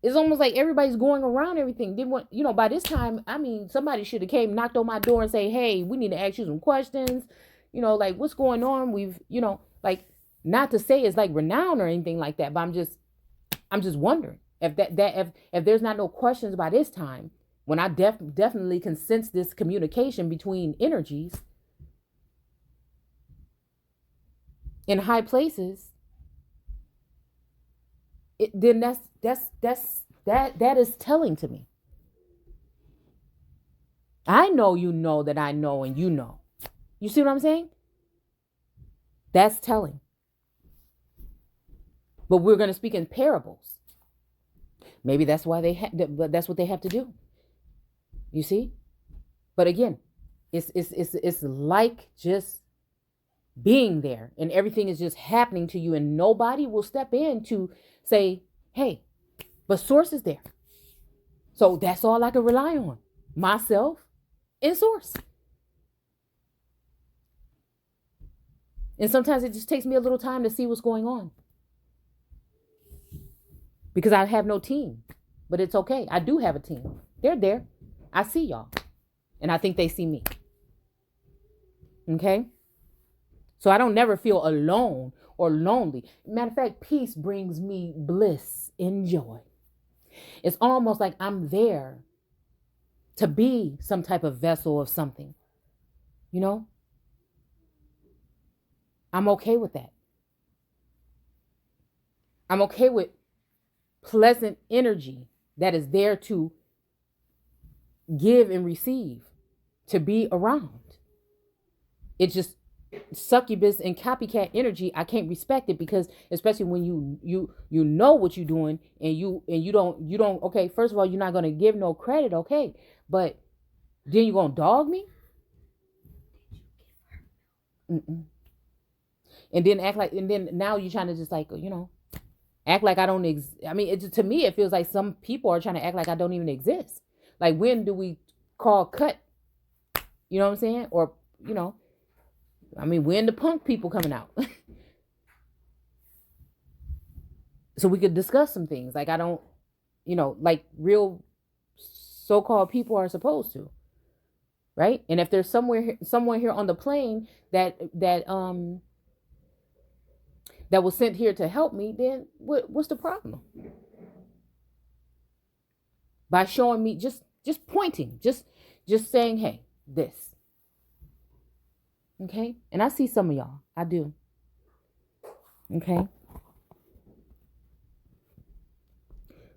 It's almost like everybody's going around everything. They want, by this time, I mean, somebody should have came, knocked on my door and say, hey, we need to ask you some questions. Like what's going on? We've, like, not to say it's like renowned or anything like that, but I'm just wondering if if there's not no questions by this time, when I definitely can sense this communication between energies in high places, then that is telling to me. I know you know that I know and you know. You see what I'm saying? That's telling. But we're going to speak in parables. Maybe that's why that's what they have to do. You see? But again, it's like just being there and everything is just happening to you and nobody will step in to say, hey, but source is there. So that's all I can rely on. Myself and source. And sometimes it just takes me a little time to see what's going on. Because I have no team. But it's okay. I do have a team. They're there. I see y'all. And I think they see me. Okay? So I don't never feel alone or lonely. Matter of fact, peace brings me bliss and joy. It's almost like I'm there to be some type of vessel of something. I'm okay with that. I'm okay with pleasant energy that is there to give and receive, to be around. It's just succubus and copycat energy. I can't respect it, because especially when you know what you're doing, and you don't. Okay, first of all, you're not gonna give no credit. Okay, but then you're gonna dog me. Mm-mm. And then act like, and then now you're trying to just like, act like I don't I mean, to me it feels like some people are trying to act like I don't even exist. Like, when do we call cut? You know what I'm saying? Or, I mean, when the punk people coming out? So we could discuss some things. Like, I don't, like real so-called people are supposed to, right? And if there's someone here on the plane that was sent here to help me, then what's the problem? By showing me, just pointing, just saying, hey, this. Okay? And I see some of y'all. I do. Okay?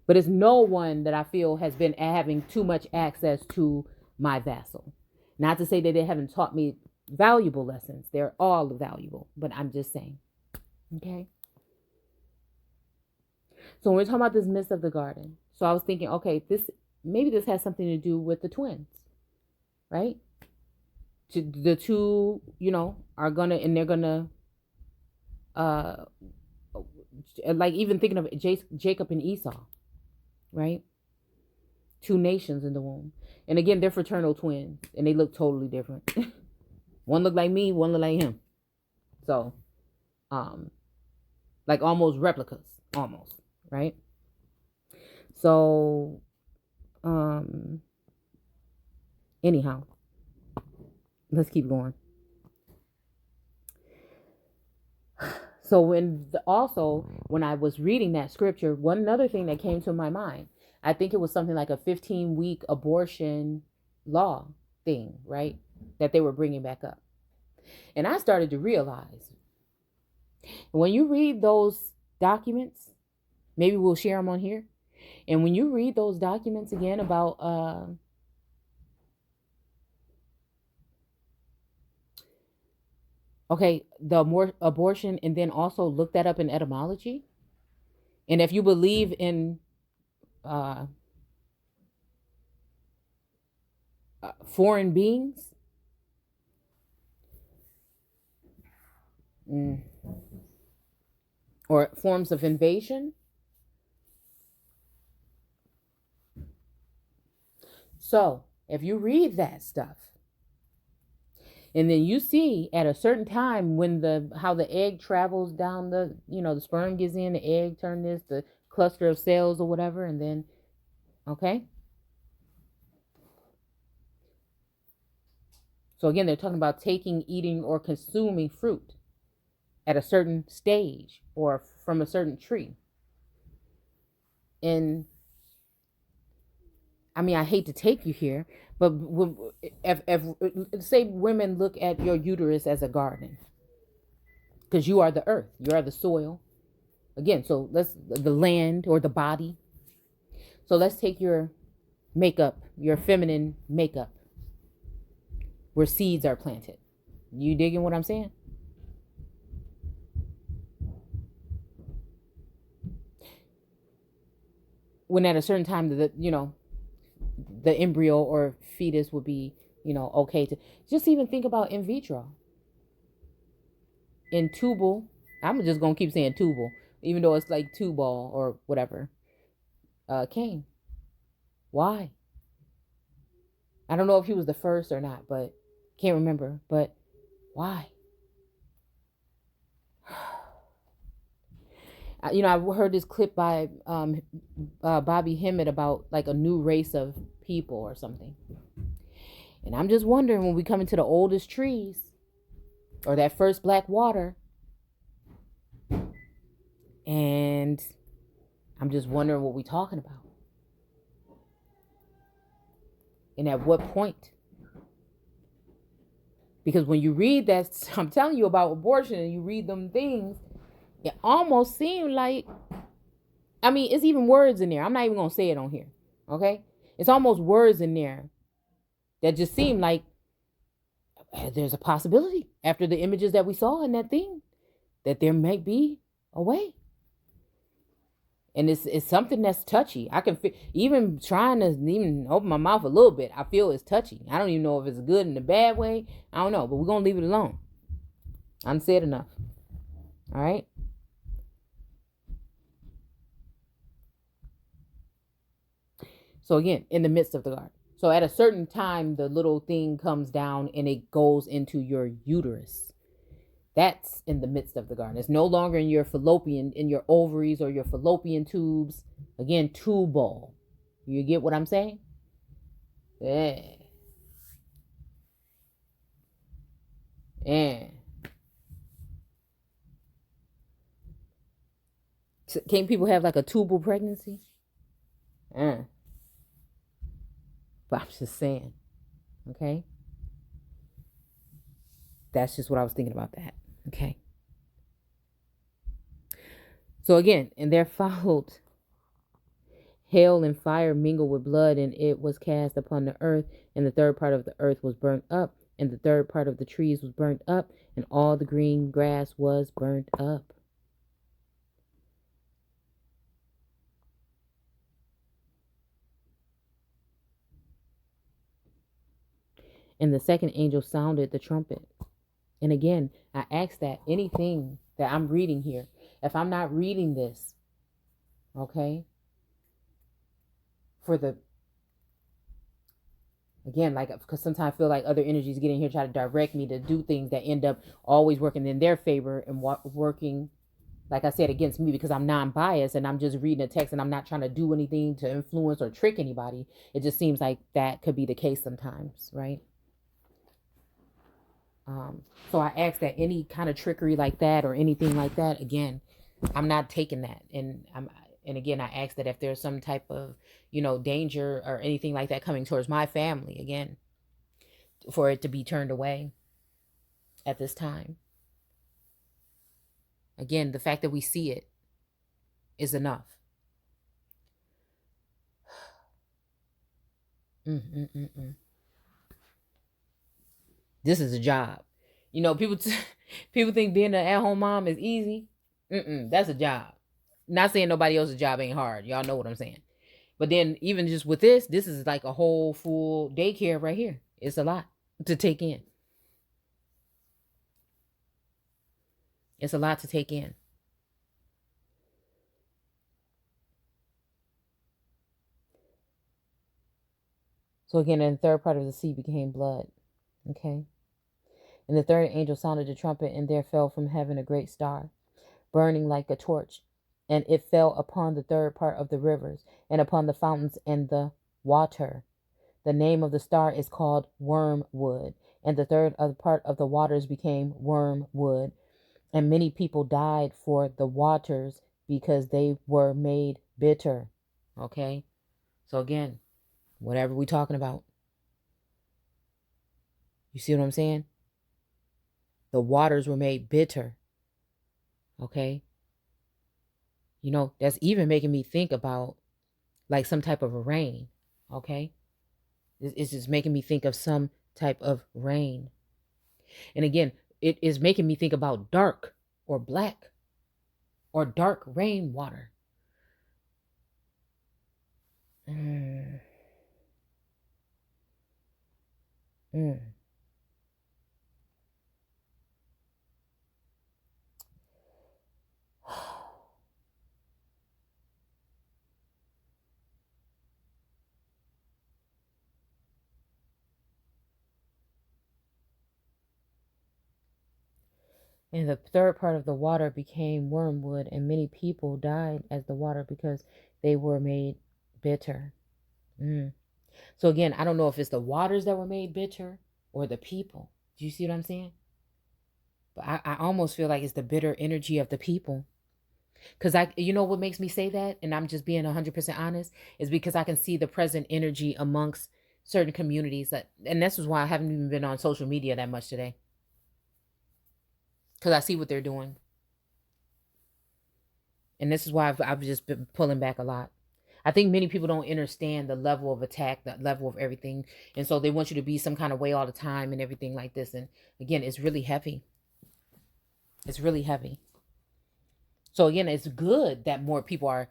But it's no one that I feel has been having too much access to my vassal. Not to say that they haven't taught me valuable lessons. They're all valuable. But I'm just saying. Okay? So when we're talking about this mist of the garden, so I was thinking, okay, maybe this has something to do with the twins. Right? The two, are gonna, and they're gonna, like, even thinking of Jacob and Esau, right? Two nations in the womb. And again, they're fraternal twins, and they look totally different. One looked like me, one looked like him. So, like almost replicas, almost, right? So, anyhow, let's keep going. So when I was reading that scripture, one other thing that came to my mind, I think it was something like a 15-week abortion law thing, right? That they were bringing back up. And I started to realize, when you read those documents, maybe we'll share them on here. And when you read those documents again about, the more abortion, and then also look that up in etymology. And if you believe in foreign beings, or forms of invasion. So if you read that stuff, and then you see at a certain time when how the egg travels down the sperm gets in, the egg turn this, the cluster of cells or whatever, and then, okay. So again, they're talking about taking, eating, or consuming fruit at a certain stage or from a certain tree. And I mean, I hate to take you here, but if say women look at your uterus as a garden, because you are the earth, you are the soil. Again, so the land or the body. So let's take your makeup, your feminine makeup, where seeds are planted. You digging what I'm saying? When at a certain time, the embryo or fetus would be, okay to just even think about in vitro. In tubal, I'm just gonna keep saying tubal, even though it's like tubal or whatever. Cain. Why? I don't know if he was the first or not, but can't remember. But why? I've heard this clip by Bobby Hemmett about like a new race of people or something. And I'm just wondering, when we come into the oldest trees or that first black water, and I'm just wondering what we're talking about. And at what point? Because when you read that, I'm telling you about abortion, and you read them things, it almost seemed like, I mean, it's even words in there. I'm not even going to say it on here. Okay? It's almost words in there that just seemed like there's a possibility after the images that we saw in that thing that there might be a way. And it's something that's touchy. I can feel, even trying to even open my mouth a little bit, I feel it's touchy. I don't even know if it's good in a bad way. I don't know, but we're going to leave it alone. I'm said enough. All right. So again, in the midst of the garden. So at a certain time, the little thing comes down and it goes into your uterus. That's in the midst of the garden. It's no longer in your fallopian, in your ovaries or your fallopian tubes. Again, tubal. You get what I'm saying? Yeah. Yeah. Can't people have like a tubal pregnancy? But I'm just saying. Okay? That's just what I was thinking about that. Okay? So again, and there followed hail and fire mingled with blood, and it was cast upon the earth, and the third part of the earth was burnt up, and the third part of the trees was burnt up, and all the green grass was burnt up. And the second angel sounded the trumpet. And again, I ask that anything that I'm reading here, if I'm not reading this, okay, for the, again, like, because sometimes I feel like other energies get in here, try to direct me to do things that end up always working in their favor and working, like I said, against me, because I'm non-biased and I'm just reading a text and I'm not trying to do anything to influence or trick anybody. It just seems like that could be the case sometimes, right? So I ask that any kind of trickery like that or anything like that, again, I'm not taking that. And again, I ask that if there's some type of, danger or anything like that coming towards my family, again, for it to be turned away at this time. Again, the fact that we see it is enough. This is a job. People people think being an at-home mom is easy. That's a job. Not saying nobody else's job ain't hard. Y'all know what I'm saying. But then even just with this is like a whole full daycare right here. It's a lot to take in. It's a lot to take in. So again, and the third part of the sea became blood. Okay. And the third angel sounded the trumpet, and there fell from heaven a great star, burning like a torch. And it fell upon the third part of the rivers, and upon the fountains and the water. The name of the star is called Wormwood. And the third part of the waters became wormwood. And many people died for the waters because they were made bitter. Okay? So again, whatever we're talking about. You see what I'm saying? The waters were made bitter. Okay? That's even making me think about like some type of a rain. Okay? It's just making me think of some type of rain. And again, it is making me think about dark or black or dark rainwater. Mm. Mm. And the third part of the water became wormwood, and many people died as the water because they were made bitter. So again, I don't know if it's the waters that were made bitter or the people. Do you see what I'm saying? But I almost feel like it's the bitter energy of the people. Because what makes me say that, and I'm just being 100% honest, is because I can see the present energy amongst certain communities. And this is why I haven't even been on social media that much today. Because I see what they're doing. And this is why I've just been pulling back a lot. I think many people don't understand the level of attack, the level of everything. And so they want you to be some kind of way all the time and everything like this. And again, it's really heavy. It's really heavy. So again, it's good that more people are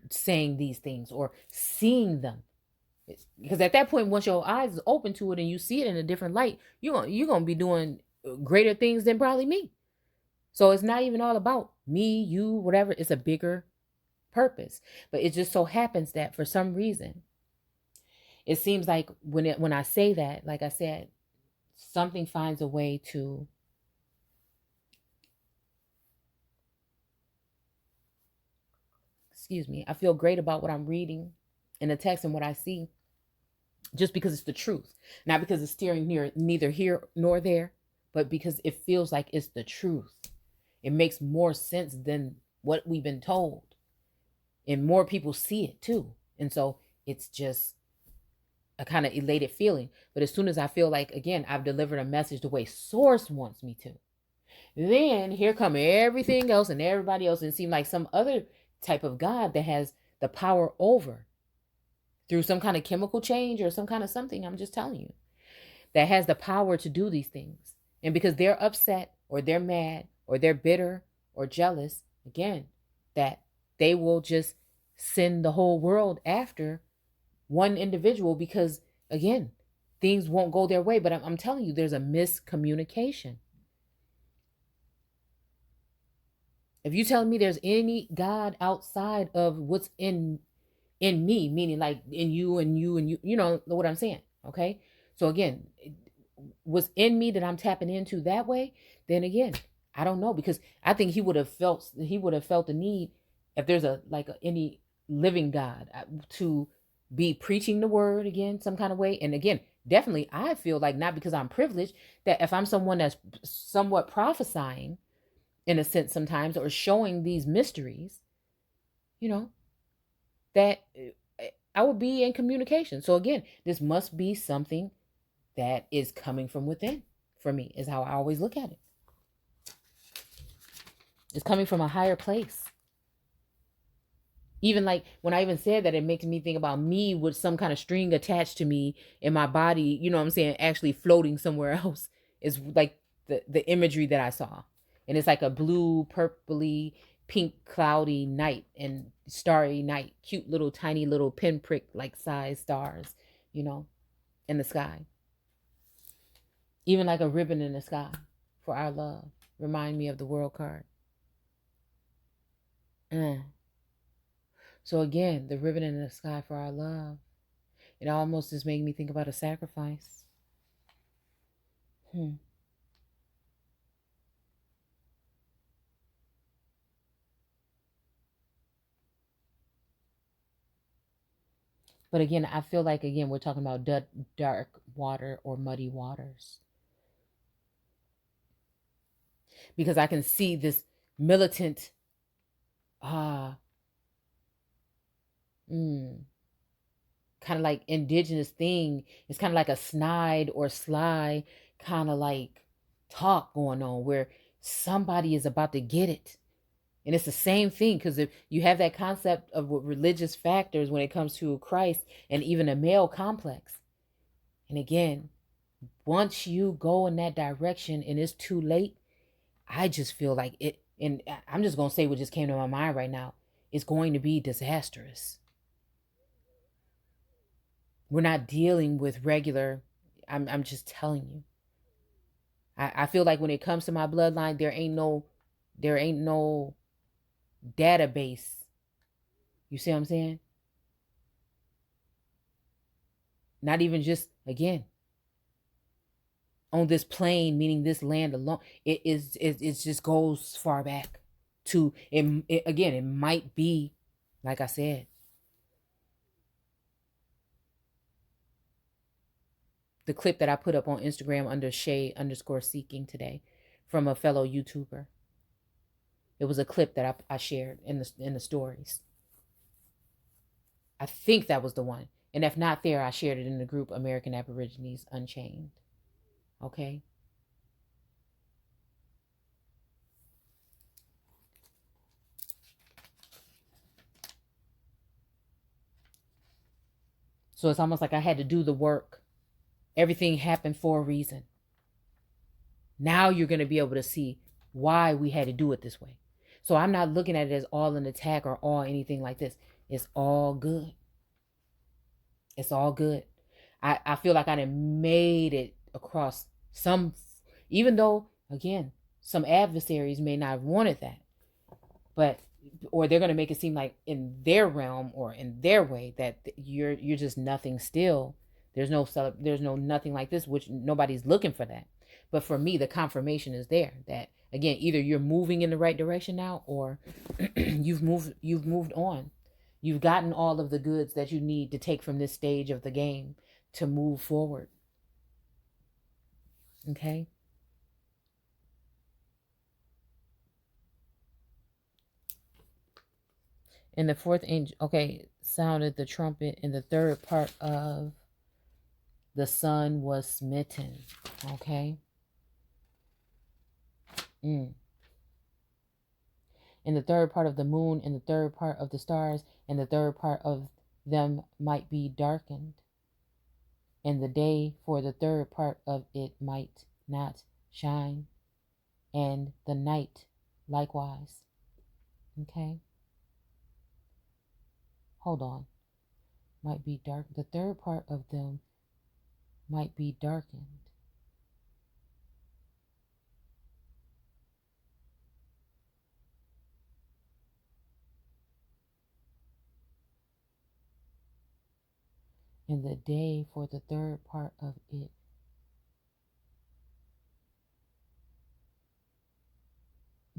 saying these things or seeing them. Because at that point, once your eyes is open to it and you see it in a different light, you're gonna be doing greater things than probably me. So it's not even all about me, you, whatever. It's a bigger purpose. But it just so happens that for some reason, it seems like when I say that, like I said, something finds a way to, excuse me, I feel great about what I'm reading in the text and what I see, just because it's the truth, not because it's steering near neither here nor there, but because it feels like it's the truth. It makes more sense than what we've been told, and more people see it too. And so it's just a kind of elated feeling. But as soon as I feel like, again, I've delivered a message the way source wants me to, then here come everything else and everybody else, and it seems like some other type of God that has the power over, through some kind of chemical change or some kind of something, I'm just telling you, that has the power to do these things. And because they're upset or they're mad or they're bitter or jealous, again, that they will just send the whole world after one individual, because again, things won't go their way. But I'm telling you, there's a miscommunication. If you telling me there's any God outside of what's in me, meaning like in you and you and you know what I'm saying, okay? So again, what's in me that I'm tapping into that way, then again, I don't know, because I think he would have felt the need, if there's any living God, to be preaching the word again some kind of way. And again, definitely I feel like, not because I'm privileged, that if I'm someone that's somewhat prophesying in a sense sometimes, or showing these mysteries, you know, that I would be in communication. So again, this must be something that is coming from within. For me, is how I always look at it. It's coming from a higher place. Even like when I even said that, it makes me think about me with some kind of string attached to me in my body, you know what I'm saying, actually floating somewhere else, is like the imagery that I saw. And it's like a blue, purpley, pink, cloudy night and starry night, cute little tiny little pinprick like size stars, you know, in the sky. Even like a ribbon in the sky for our love. Remind me of the world card. Mm. So again, the ribbon in the sky for our love. It almost just made me think about a sacrifice. Hmm. But again, I feel like, again, we're talking about dark water or muddy waters. Because I can see this militant, ah, mm, kind of like indigenous thing. It's kind of like a snide or sly kind of like talk going on, where somebody is about to get it. And it's the same thing, because if you have that concept of what religious factors when it comes to Christ and even a male complex. And again, once you go in that direction and it's too late, I just feel like it, and I'm just going to say what just came to my mind right now, it's going to be disastrous. We're not dealing with regular, I'm just telling you. I feel like when it comes to my bloodline, there ain't no database. You see what I'm saying? Not even just, again, on this plane, meaning this land alone. It just goes far back to it. Again, it might be, like I said, the clip that I put up on Instagram under Shay_seeking today, from a fellow YouTuber. It was a clip that I shared in the stories. I think that was the one. And if not there, I shared it in the group American Aborigines Unchained. Okay? So it's almost like I had to do the work. Everything happened for a reason. Now you're going to be able to see why we had to do it this way. So I'm not looking at it as all an attack or all anything like this. It's all good. It's all good. I feel like I done made it across some, even though, again, some adversaries may not have wanted that. But, or they're going to make it seem like in their realm or in their way that you're just nothing still. There's no nothing like this, which nobody's looking for that. But for me, the confirmation is there that, again, either you're moving in the right direction now, or you've moved on. You've gotten all of the goods that you need to take from this stage of the game to move forward. Okay? And the fourth angel, okay, sounded the trumpet, and the third part of the sun was smitten. Okay? And the third part of the moon, and the third part of the stars, and the third part of them might be darkened. And the day for the third part of it might not shine, and the night likewise. Okay? Hold on. Might be dark. The third part of them might be darkened. And the day for the third part of it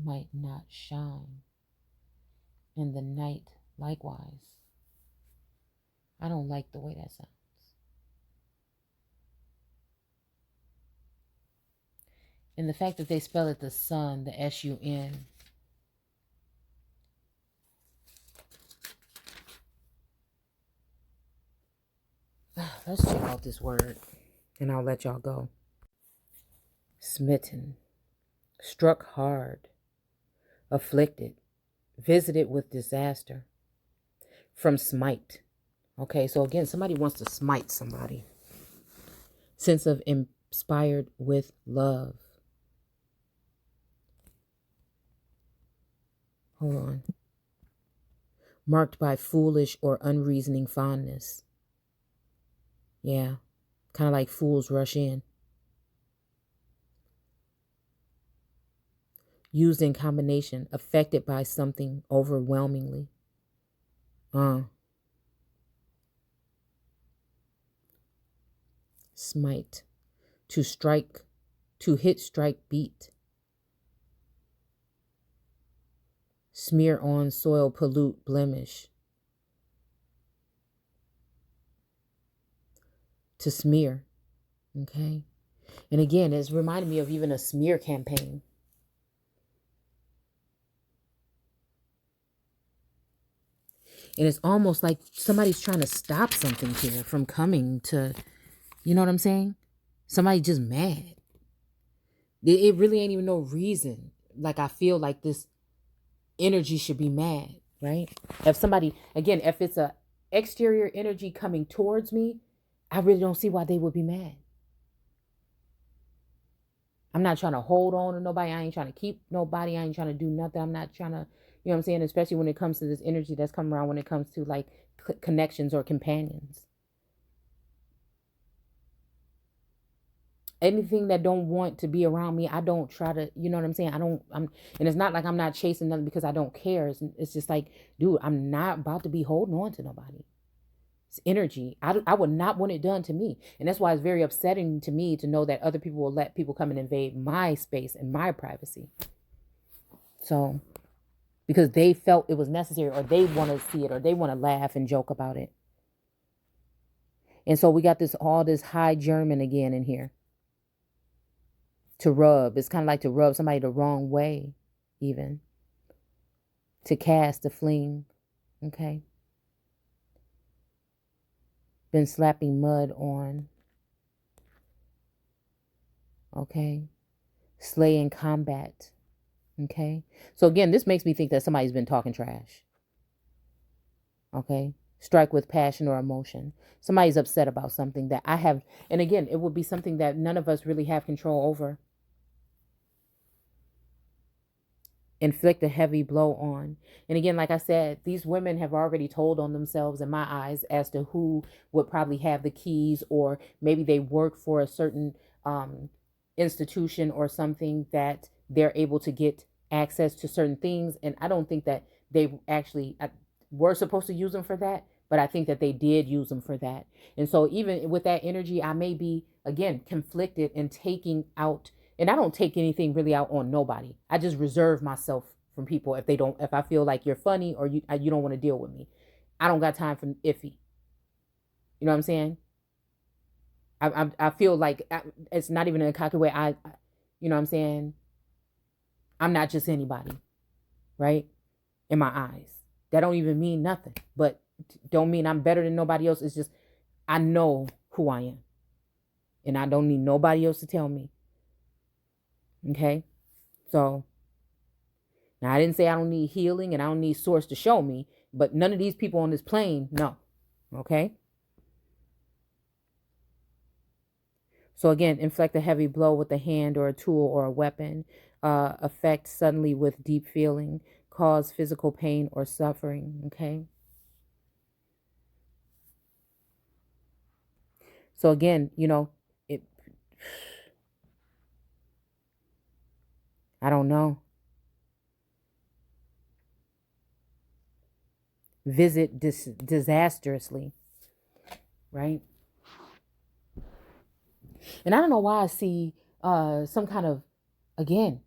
might not shine, and the night likewise. I don't like the way that sounds. And the fact that they spell it the sun, the S-U-N. Let's check out this word, and I'll let y'all go. Smitten, struck hard, afflicted, visited with disaster. From smite. Okay, so again, somebody wants to smite somebody. Sense of inspired with love. Hold on. Marked by foolish or unreasoning fondness. Yeah, kind of like fools rush in. Used in combination, affected by something overwhelmingly. Smite. To strike, to hit, strike, beat. Smear on, soil, pollute, blemish. To smear. Okay. And again, it's reminded me of even a smear campaign. And it's almost like somebody's trying to stop something here from coming to, you know what I'm saying? Somebody just mad. It really ain't even no reason. Like, I feel like this energy should be mad, right? If somebody, again, if it's a exterior energy coming towards me, I really don't see why they would be mad. I'm not trying to hold on to nobody. I ain't trying to keep nobody. I ain't trying to do nothing. I'm not trying to, you know what I'm saying? Especially when it comes to this energy that's coming around, when it comes to like connections or companions. Anything that don't want to be around me, I don't try to, you know what I'm saying? And it's not like I'm not chasing nothing because I don't care. It's just like, dude, I'm not about to be holding on to nobody. It's energy. I would not want it done to me. And that's why it's very upsetting to me to know that other people will let people come and invade my space and my privacy. So, because they felt it was necessary, or they want to see it, or they want to laugh and joke about it. And so we got all this high German again in here. To rub. It's kind of like to rub somebody the wrong way, even. To cast, to fling. Okay. Been slapping mud on. Okay. Slay in combat. Okay. So again, this makes me think that somebody's been talking trash. Okay. strike with passion or emotion. Somebody's upset about something that I have, and again, it would be something that none of us really have control over. Inflict a heavy blow on. And again, like I said, these women have already told on themselves in my eyes as to who would probably have the keys, or maybe they work for a certain institution or something that they're able to get access to certain things. And I don't think that they actually were supposed to use them for that, but I think that they did use them for that. And so even with that energy, I may be again conflicted and taking out, and I don't take anything really out on nobody. I just reserve myself from people if they don't, if I feel like you're funny or you don't want to deal with me. I don't got time for iffy. You know what I'm saying? I feel like it's not even in a cocky way. You know what I'm saying? I'm not just anybody, right? In my eyes, that don't even mean nothing. But don't mean I'm better than nobody else. It's just I know who I am, and I don't need nobody else to tell me. Okay, so now I didn't say I don't need healing and I don't need source to show me, but none of these people on this plane, no. Okay. So again, inflict a heavy blow with a hand or a tool or a weapon. Affect suddenly with deep feeling. Cause physical pain or suffering. Okay. So again, it. I don't know. Visit disastrously, right? And I don't know why I see some kind of, again,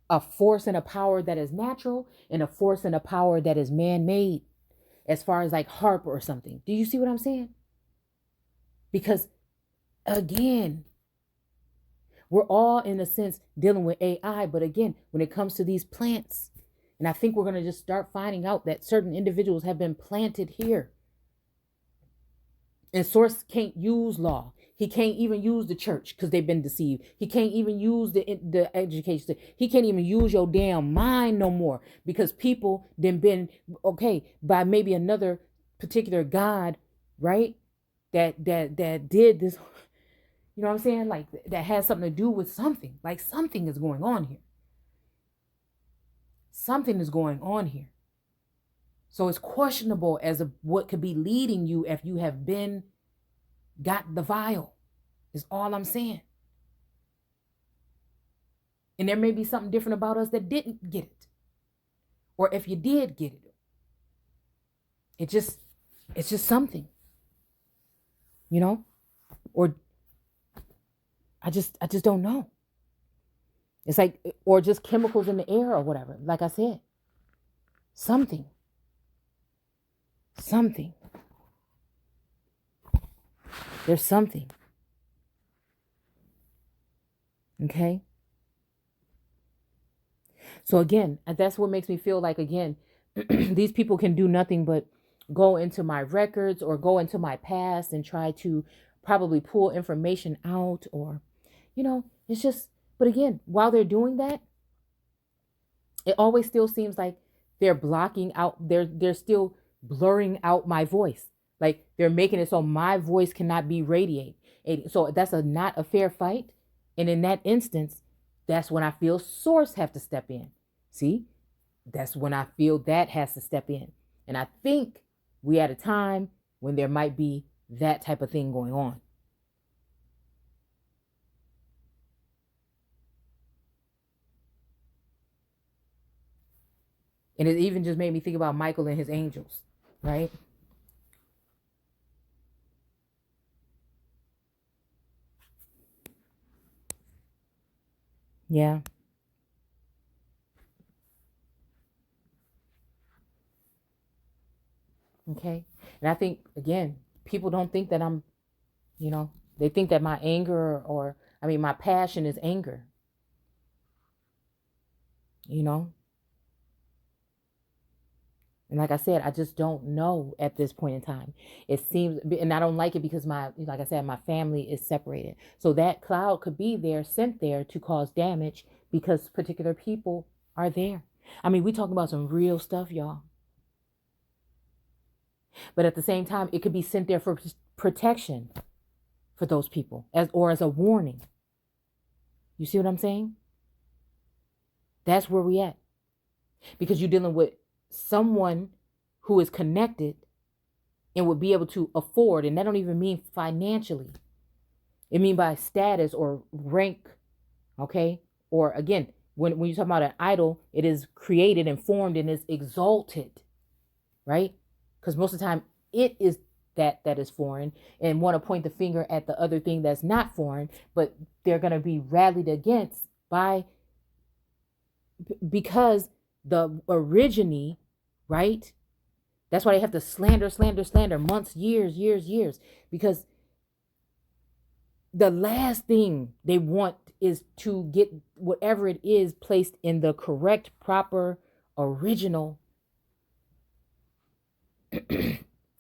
a force and a power that is natural and a force and a power that is man-made, as far as like harp or something. Do you see what I'm saying? Because again, we're all in a sense dealing with AI, but again, when it comes to these plants, and I think we're going to just start finding out that certain individuals have been planted here. And Source can't use law. He can't even use the church because they've been deceived. He can't even use the education. He can't even use your damn mind no more because people then been okay by maybe another particular God, right? That did this. You know what I'm saying? Like that has something to do with something. Like something is going on here. Something is going on here. So it's questionable as of what could be leading you if you have got the vial, is all I'm saying. And there may be something different about us that didn't get it. Or if you did get it, it's just something, or I just don't know. It's like, or just chemicals in the air or whatever. Like I said, something. There's something. Okay. So again, that's what makes me feel like, again, these people can do nothing but go into my records or go into my past and try to probably pull information out, or, it's just, but again, while they're doing that, it always still seems like they're blocking out, they're still blurring out my voice. Like they're making it so my voice cannot be radiated. And so that's not a fair fight. And in that instance, that's when I feel Source have to step in. See, that's when I feel that has to step in. And I think we at a time when there might be that type of thing going on. And it even just made me think about Michael and his angels, right? Yeah. Okay. And I think, again, people don't think that I'm, they think that my anger my passion is anger, you know? And like I said, I just don't know at this point in time. It seems, and I don't like it because like I said, my family is separated. So that cloud could be there, sent there to cause damage because particular people are there. I mean, we talking about some real stuff, y'all. But at the same time, it could be sent there for protection for those people as a warning. You see what I'm saying? That's where we at. Because you're dealing with someone who is connected and would be able to afford, and that don't even mean financially. It mean by status or rank, okay? Or again, when you talk about an idol, it is created and formed and is exalted, right? Because most of the time it is that is foreign and want to point the finger at the other thing that's not foreign, but they're going to be rallied against because the origine, right? That's why they have to slander months, years, because the last thing they want is to get whatever it is placed in the correct, proper, original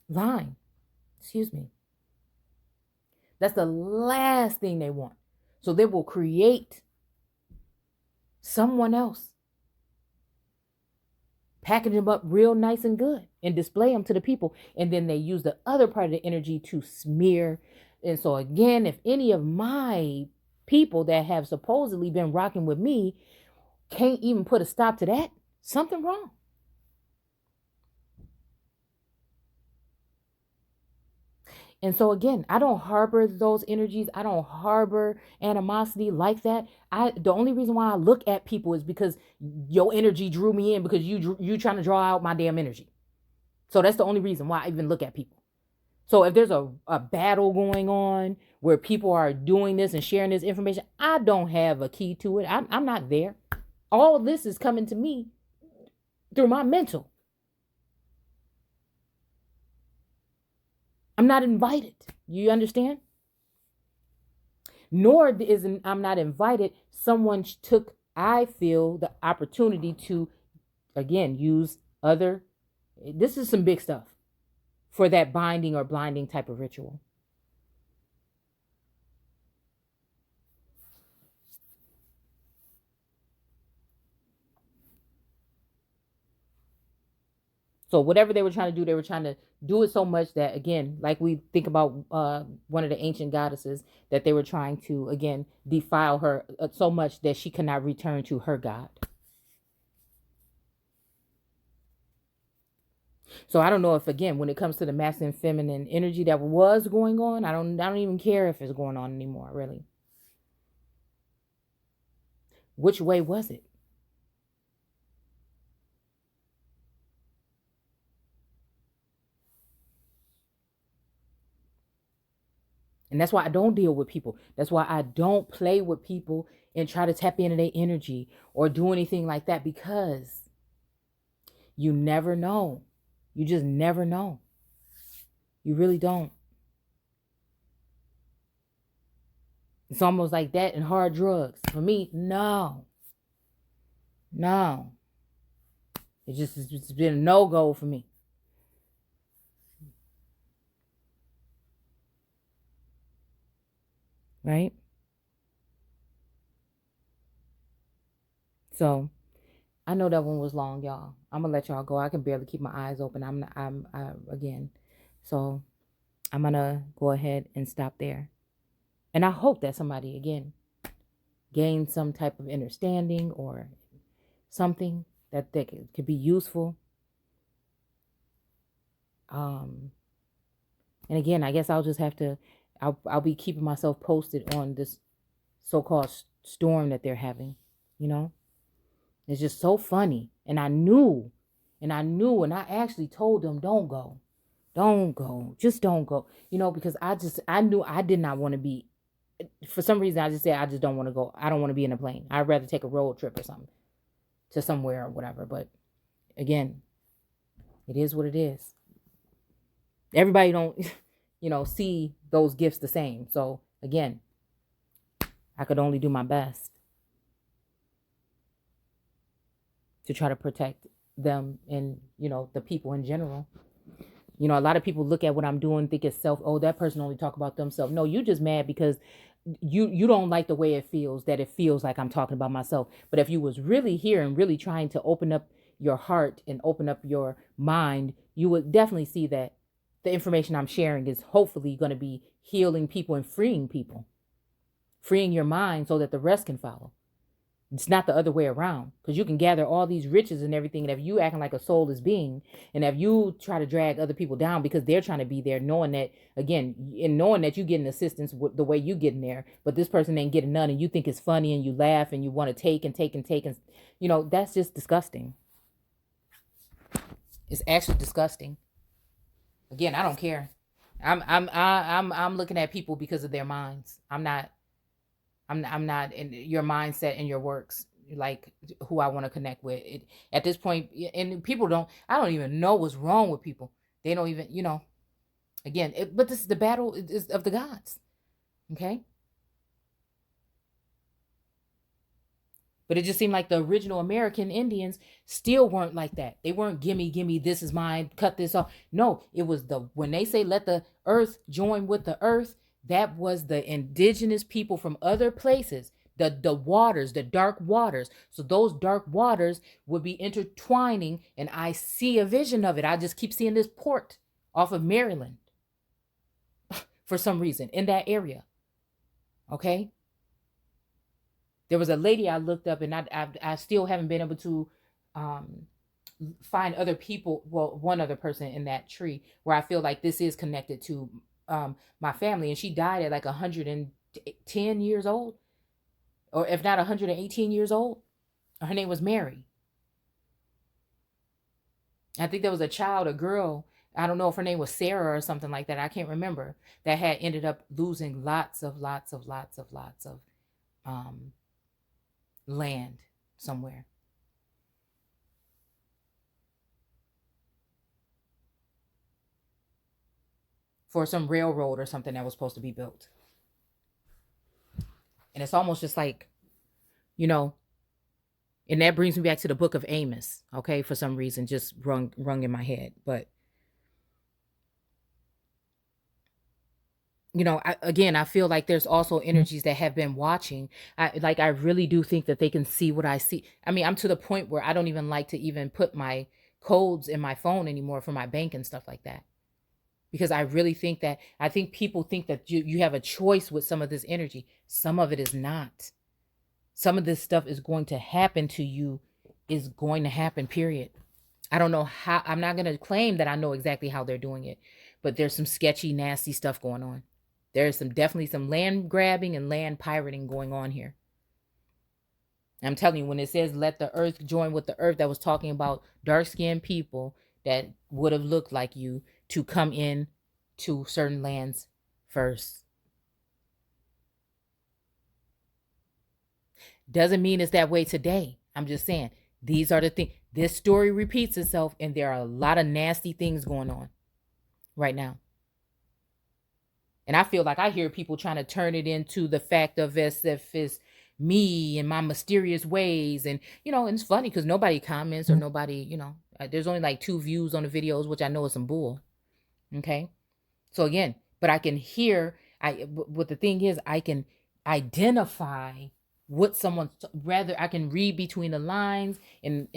line. Excuse me. That's the last thing they want. So they will create someone else, package them up real nice and good, and display them to the people. And then they use the other part of the energy to smear. And so again, if any of my people that have supposedly been rocking with me can't even put a stop to that, something wrong. And so again, I don't harbor those energies. I don't harbor animosity like that. The only reason why I look at people is because your energy drew me in, because you trying to draw out my damn energy. So that's the only reason why I even look at people. So if there's a battle going on where people are doing this and sharing this information, I don't have a key to it. I'm not there. All of this is coming to me through my mental. I'm not invited. You understand? Nor I'm not invited. Someone took, I feel, the opportunity to, again, use other. This is some big stuff for that binding or blinding type of ritual. So whatever they were trying to do, they were trying to do it so much that, again, like we think about one of the ancient goddesses, that they were trying to, again, defile her so much that she could not return to her God. So I don't know if, again, when it comes to the masculine feminine energy that was going on, I don't even care if it's going on anymore, really. Which way was it? And that's why I don't deal with people. That's why I don't play with people and try to tap into their energy or do anything like that, because you never know. You just never know. You really don't. It's almost like that and hard drugs. For me, no. It's been a no-go for me. Right? So I know that one was long, y'all. I'm gonna let y'all go. I can barely keep my eyes open. Again. So I'm gonna go ahead and stop there. And I hope that somebody, again, gained some type of understanding or something that could be useful. And again, I guess I'll just have to, I'll be keeping myself posted on this so-called storm that they're having, you know? It's just so funny. And I knew, and I actually told them, don't go, just don't go, you know, because I knew I did not want to be, for some reason, I just said, I just don't want to go. I don't want to be in a plane. I'd rather take a road trip or something to somewhere or whatever. But again, it is what it is. Everybody don't, see those gifts the same. So again, I could only do my best to try to protect them and, the people in general. A lot of people look at what I'm doing, think it's that person only talk about themselves. No, you just mad because you don't like the way it feels like I'm talking about myself. But if you was really here and really trying to open up your heart and open up your mind, you would definitely see that the information I'm sharing is hopefully going to be healing people and freeing your mind so that the rest can follow. It's not the other way around, because you can gather all these riches and everything, and if you acting like a soulless being, and if you try to drag other people down because they're trying to be there, knowing that, again, and knowing that you getting assistance with the way you getting there, but this person ain't getting none, and you think it's funny, and you laugh, and you want to take and take and take, and that's just disgusting. It's actually disgusting. Again, I don't care. I'm looking at people because of their minds. I'm not in your mindset and your works, like who I want to connect with. At this point, and I don't even know what's wrong with people. They don't even, again, but this is the battle is of the gods. Okay. But it just seemed like the original American Indians still weren't like that. They weren't gimme, this is mine, cut this off. No, it was when they say let the earth join with the earth, that was the indigenous people from other places, the waters, the dark waters. So those dark waters would be intertwining, and I see a vision of it. I just keep seeing this port off of Maryland for some reason in that area. Okay. There was a lady I looked up, and I still haven't been able to find other people. Well, one other person in that tree where I feel like this is connected to my family, and she died at like 110 years old, or if not 118 years old. Her name was Mary. I think there was a girl. I don't know if her name was Sarah or something like that. I can't remember. That had ended up losing lots of land somewhere. For some railroad or something that was supposed to be built. And it's almost just like, and that brings me back to the book of Amos, okay, for some reason, just rung in my head. But, I feel like there's also energies that have been watching. I really do think that they can see what I see. I mean, I'm to the point where I don't even like to even put my codes in my phone anymore for my bank and stuff like that. Because I really think people think that you have a choice with some of this energy. Some of it is not. Some of this stuff is going to happen to you, is going to happen, period. I don't know how. I'm not going to claim that I know exactly how they're doing it, but there's some sketchy, nasty stuff going on. There's definitely some land grabbing and land pirating going on here. I'm telling you, when it says let the earth join with the earth, that was talking about dark-skinned people that would have looked like you to come in to certain lands first. Doesn't mean it's that way today. I'm just saying, these are the things. This story repeats itself, and there are a lot of nasty things going on right now. And I feel like I hear people trying to turn it into the fact of as if it's me and my mysterious ways. And, and it's funny because nobody comments or nobody, there's only like 2 views on the videos, which I know is some bull. Okay. So again, but I can hear, what the thing is, I can identify what someone's, rather I can read between the lines in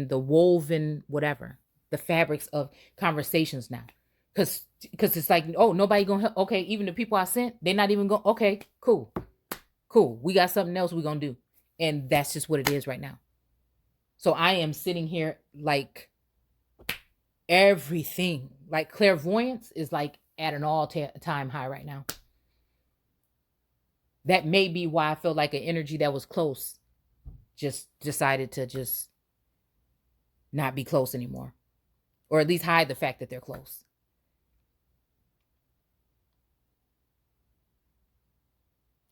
the woven, whatever, the fabrics of conversations now. Because it's like, oh, nobody gonna help. Okay, even the people I sent, they're not even going, okay, cool. We got something else we're gonna do. And that's just what it is right now. So I am sitting here like everything, like clairvoyance is like at an all-time high right now. That may be why I feel like an energy that was close just decided to just not be close anymore. Or at least hide the fact that they're close.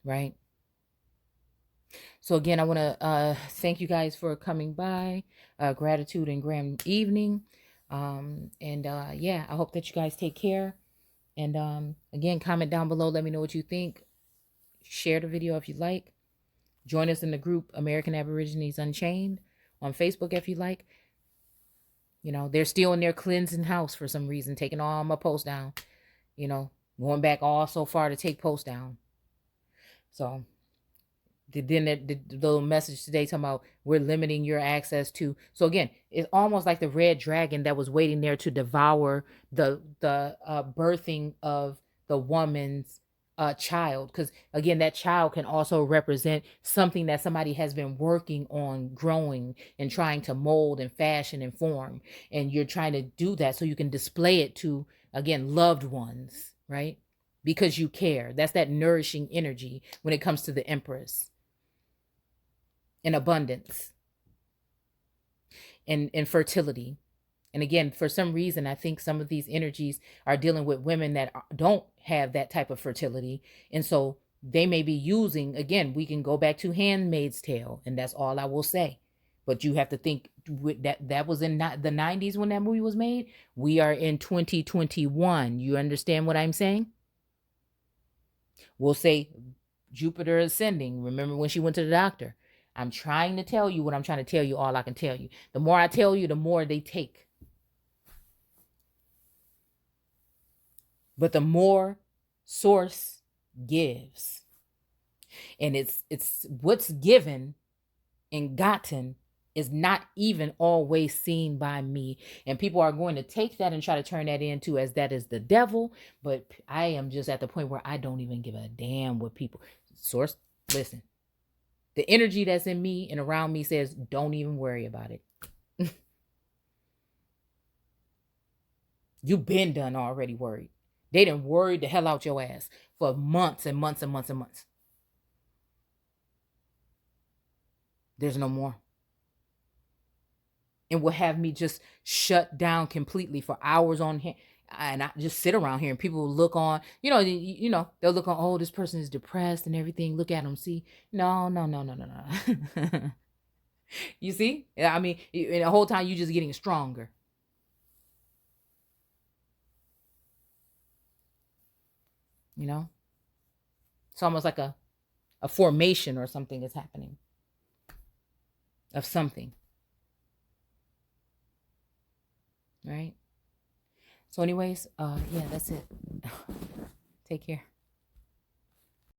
Right? So again, I want to thank you guys for coming by. Gratitude and grand evening. I hope that you guys take care. And again, comment down below. Let me know what you think. Share the video if you like. Join us in the group American Aborigines Unchained on Facebook if you like. They're still in their cleansing house for some reason, taking all my posts down. Going back all so far to take posts down. So Then the little message today talking about we're limiting your access to. So again, it's almost like the red dragon that was waiting there to devour the birthing of the woman's child. Because again, that child can also represent something that somebody has been working on growing and trying to mold and fashion and form. And you're trying to do that so you can display it to, again, loved ones, right? Because you care. That's that nourishing energy when it comes to the Empress. In abundance and fertility. And again, for some reason, I think some of these energies are dealing with women that don't have that type of fertility. And so they may be using, again, we can go back to Handmaid's Tale, and that's all I will say. But you have to think that was in the 90s when that movie was made. We are in 2021. You understand what I'm saying? We'll say Jupiter ascending. Remember when she went to the doctor? I'm trying to tell you what I'm trying to tell you, all I can tell you. The more I tell you, the more they take. But the more source gives. And it's what's given and gotten is not even always seen by me. And people are going to take that and try to turn that into as that is the devil. But I am just at the point where I don't even give a damn what people. Source, listen. The energy that's in me and around me says, don't even worry about it. You've been done already worried. They done worried the hell out your ass for months and months and months and months. There's no more. And will have me just shut down completely for hours on hand. And I just sit around here and people will look on, they'll look on, oh, this person is depressed and everything. Look at them, see? No. You see? I mean, the whole time you're just getting stronger. You know? It's almost like a formation or something is happening. Of something. Right? So anyways, yeah, that's it. Take care.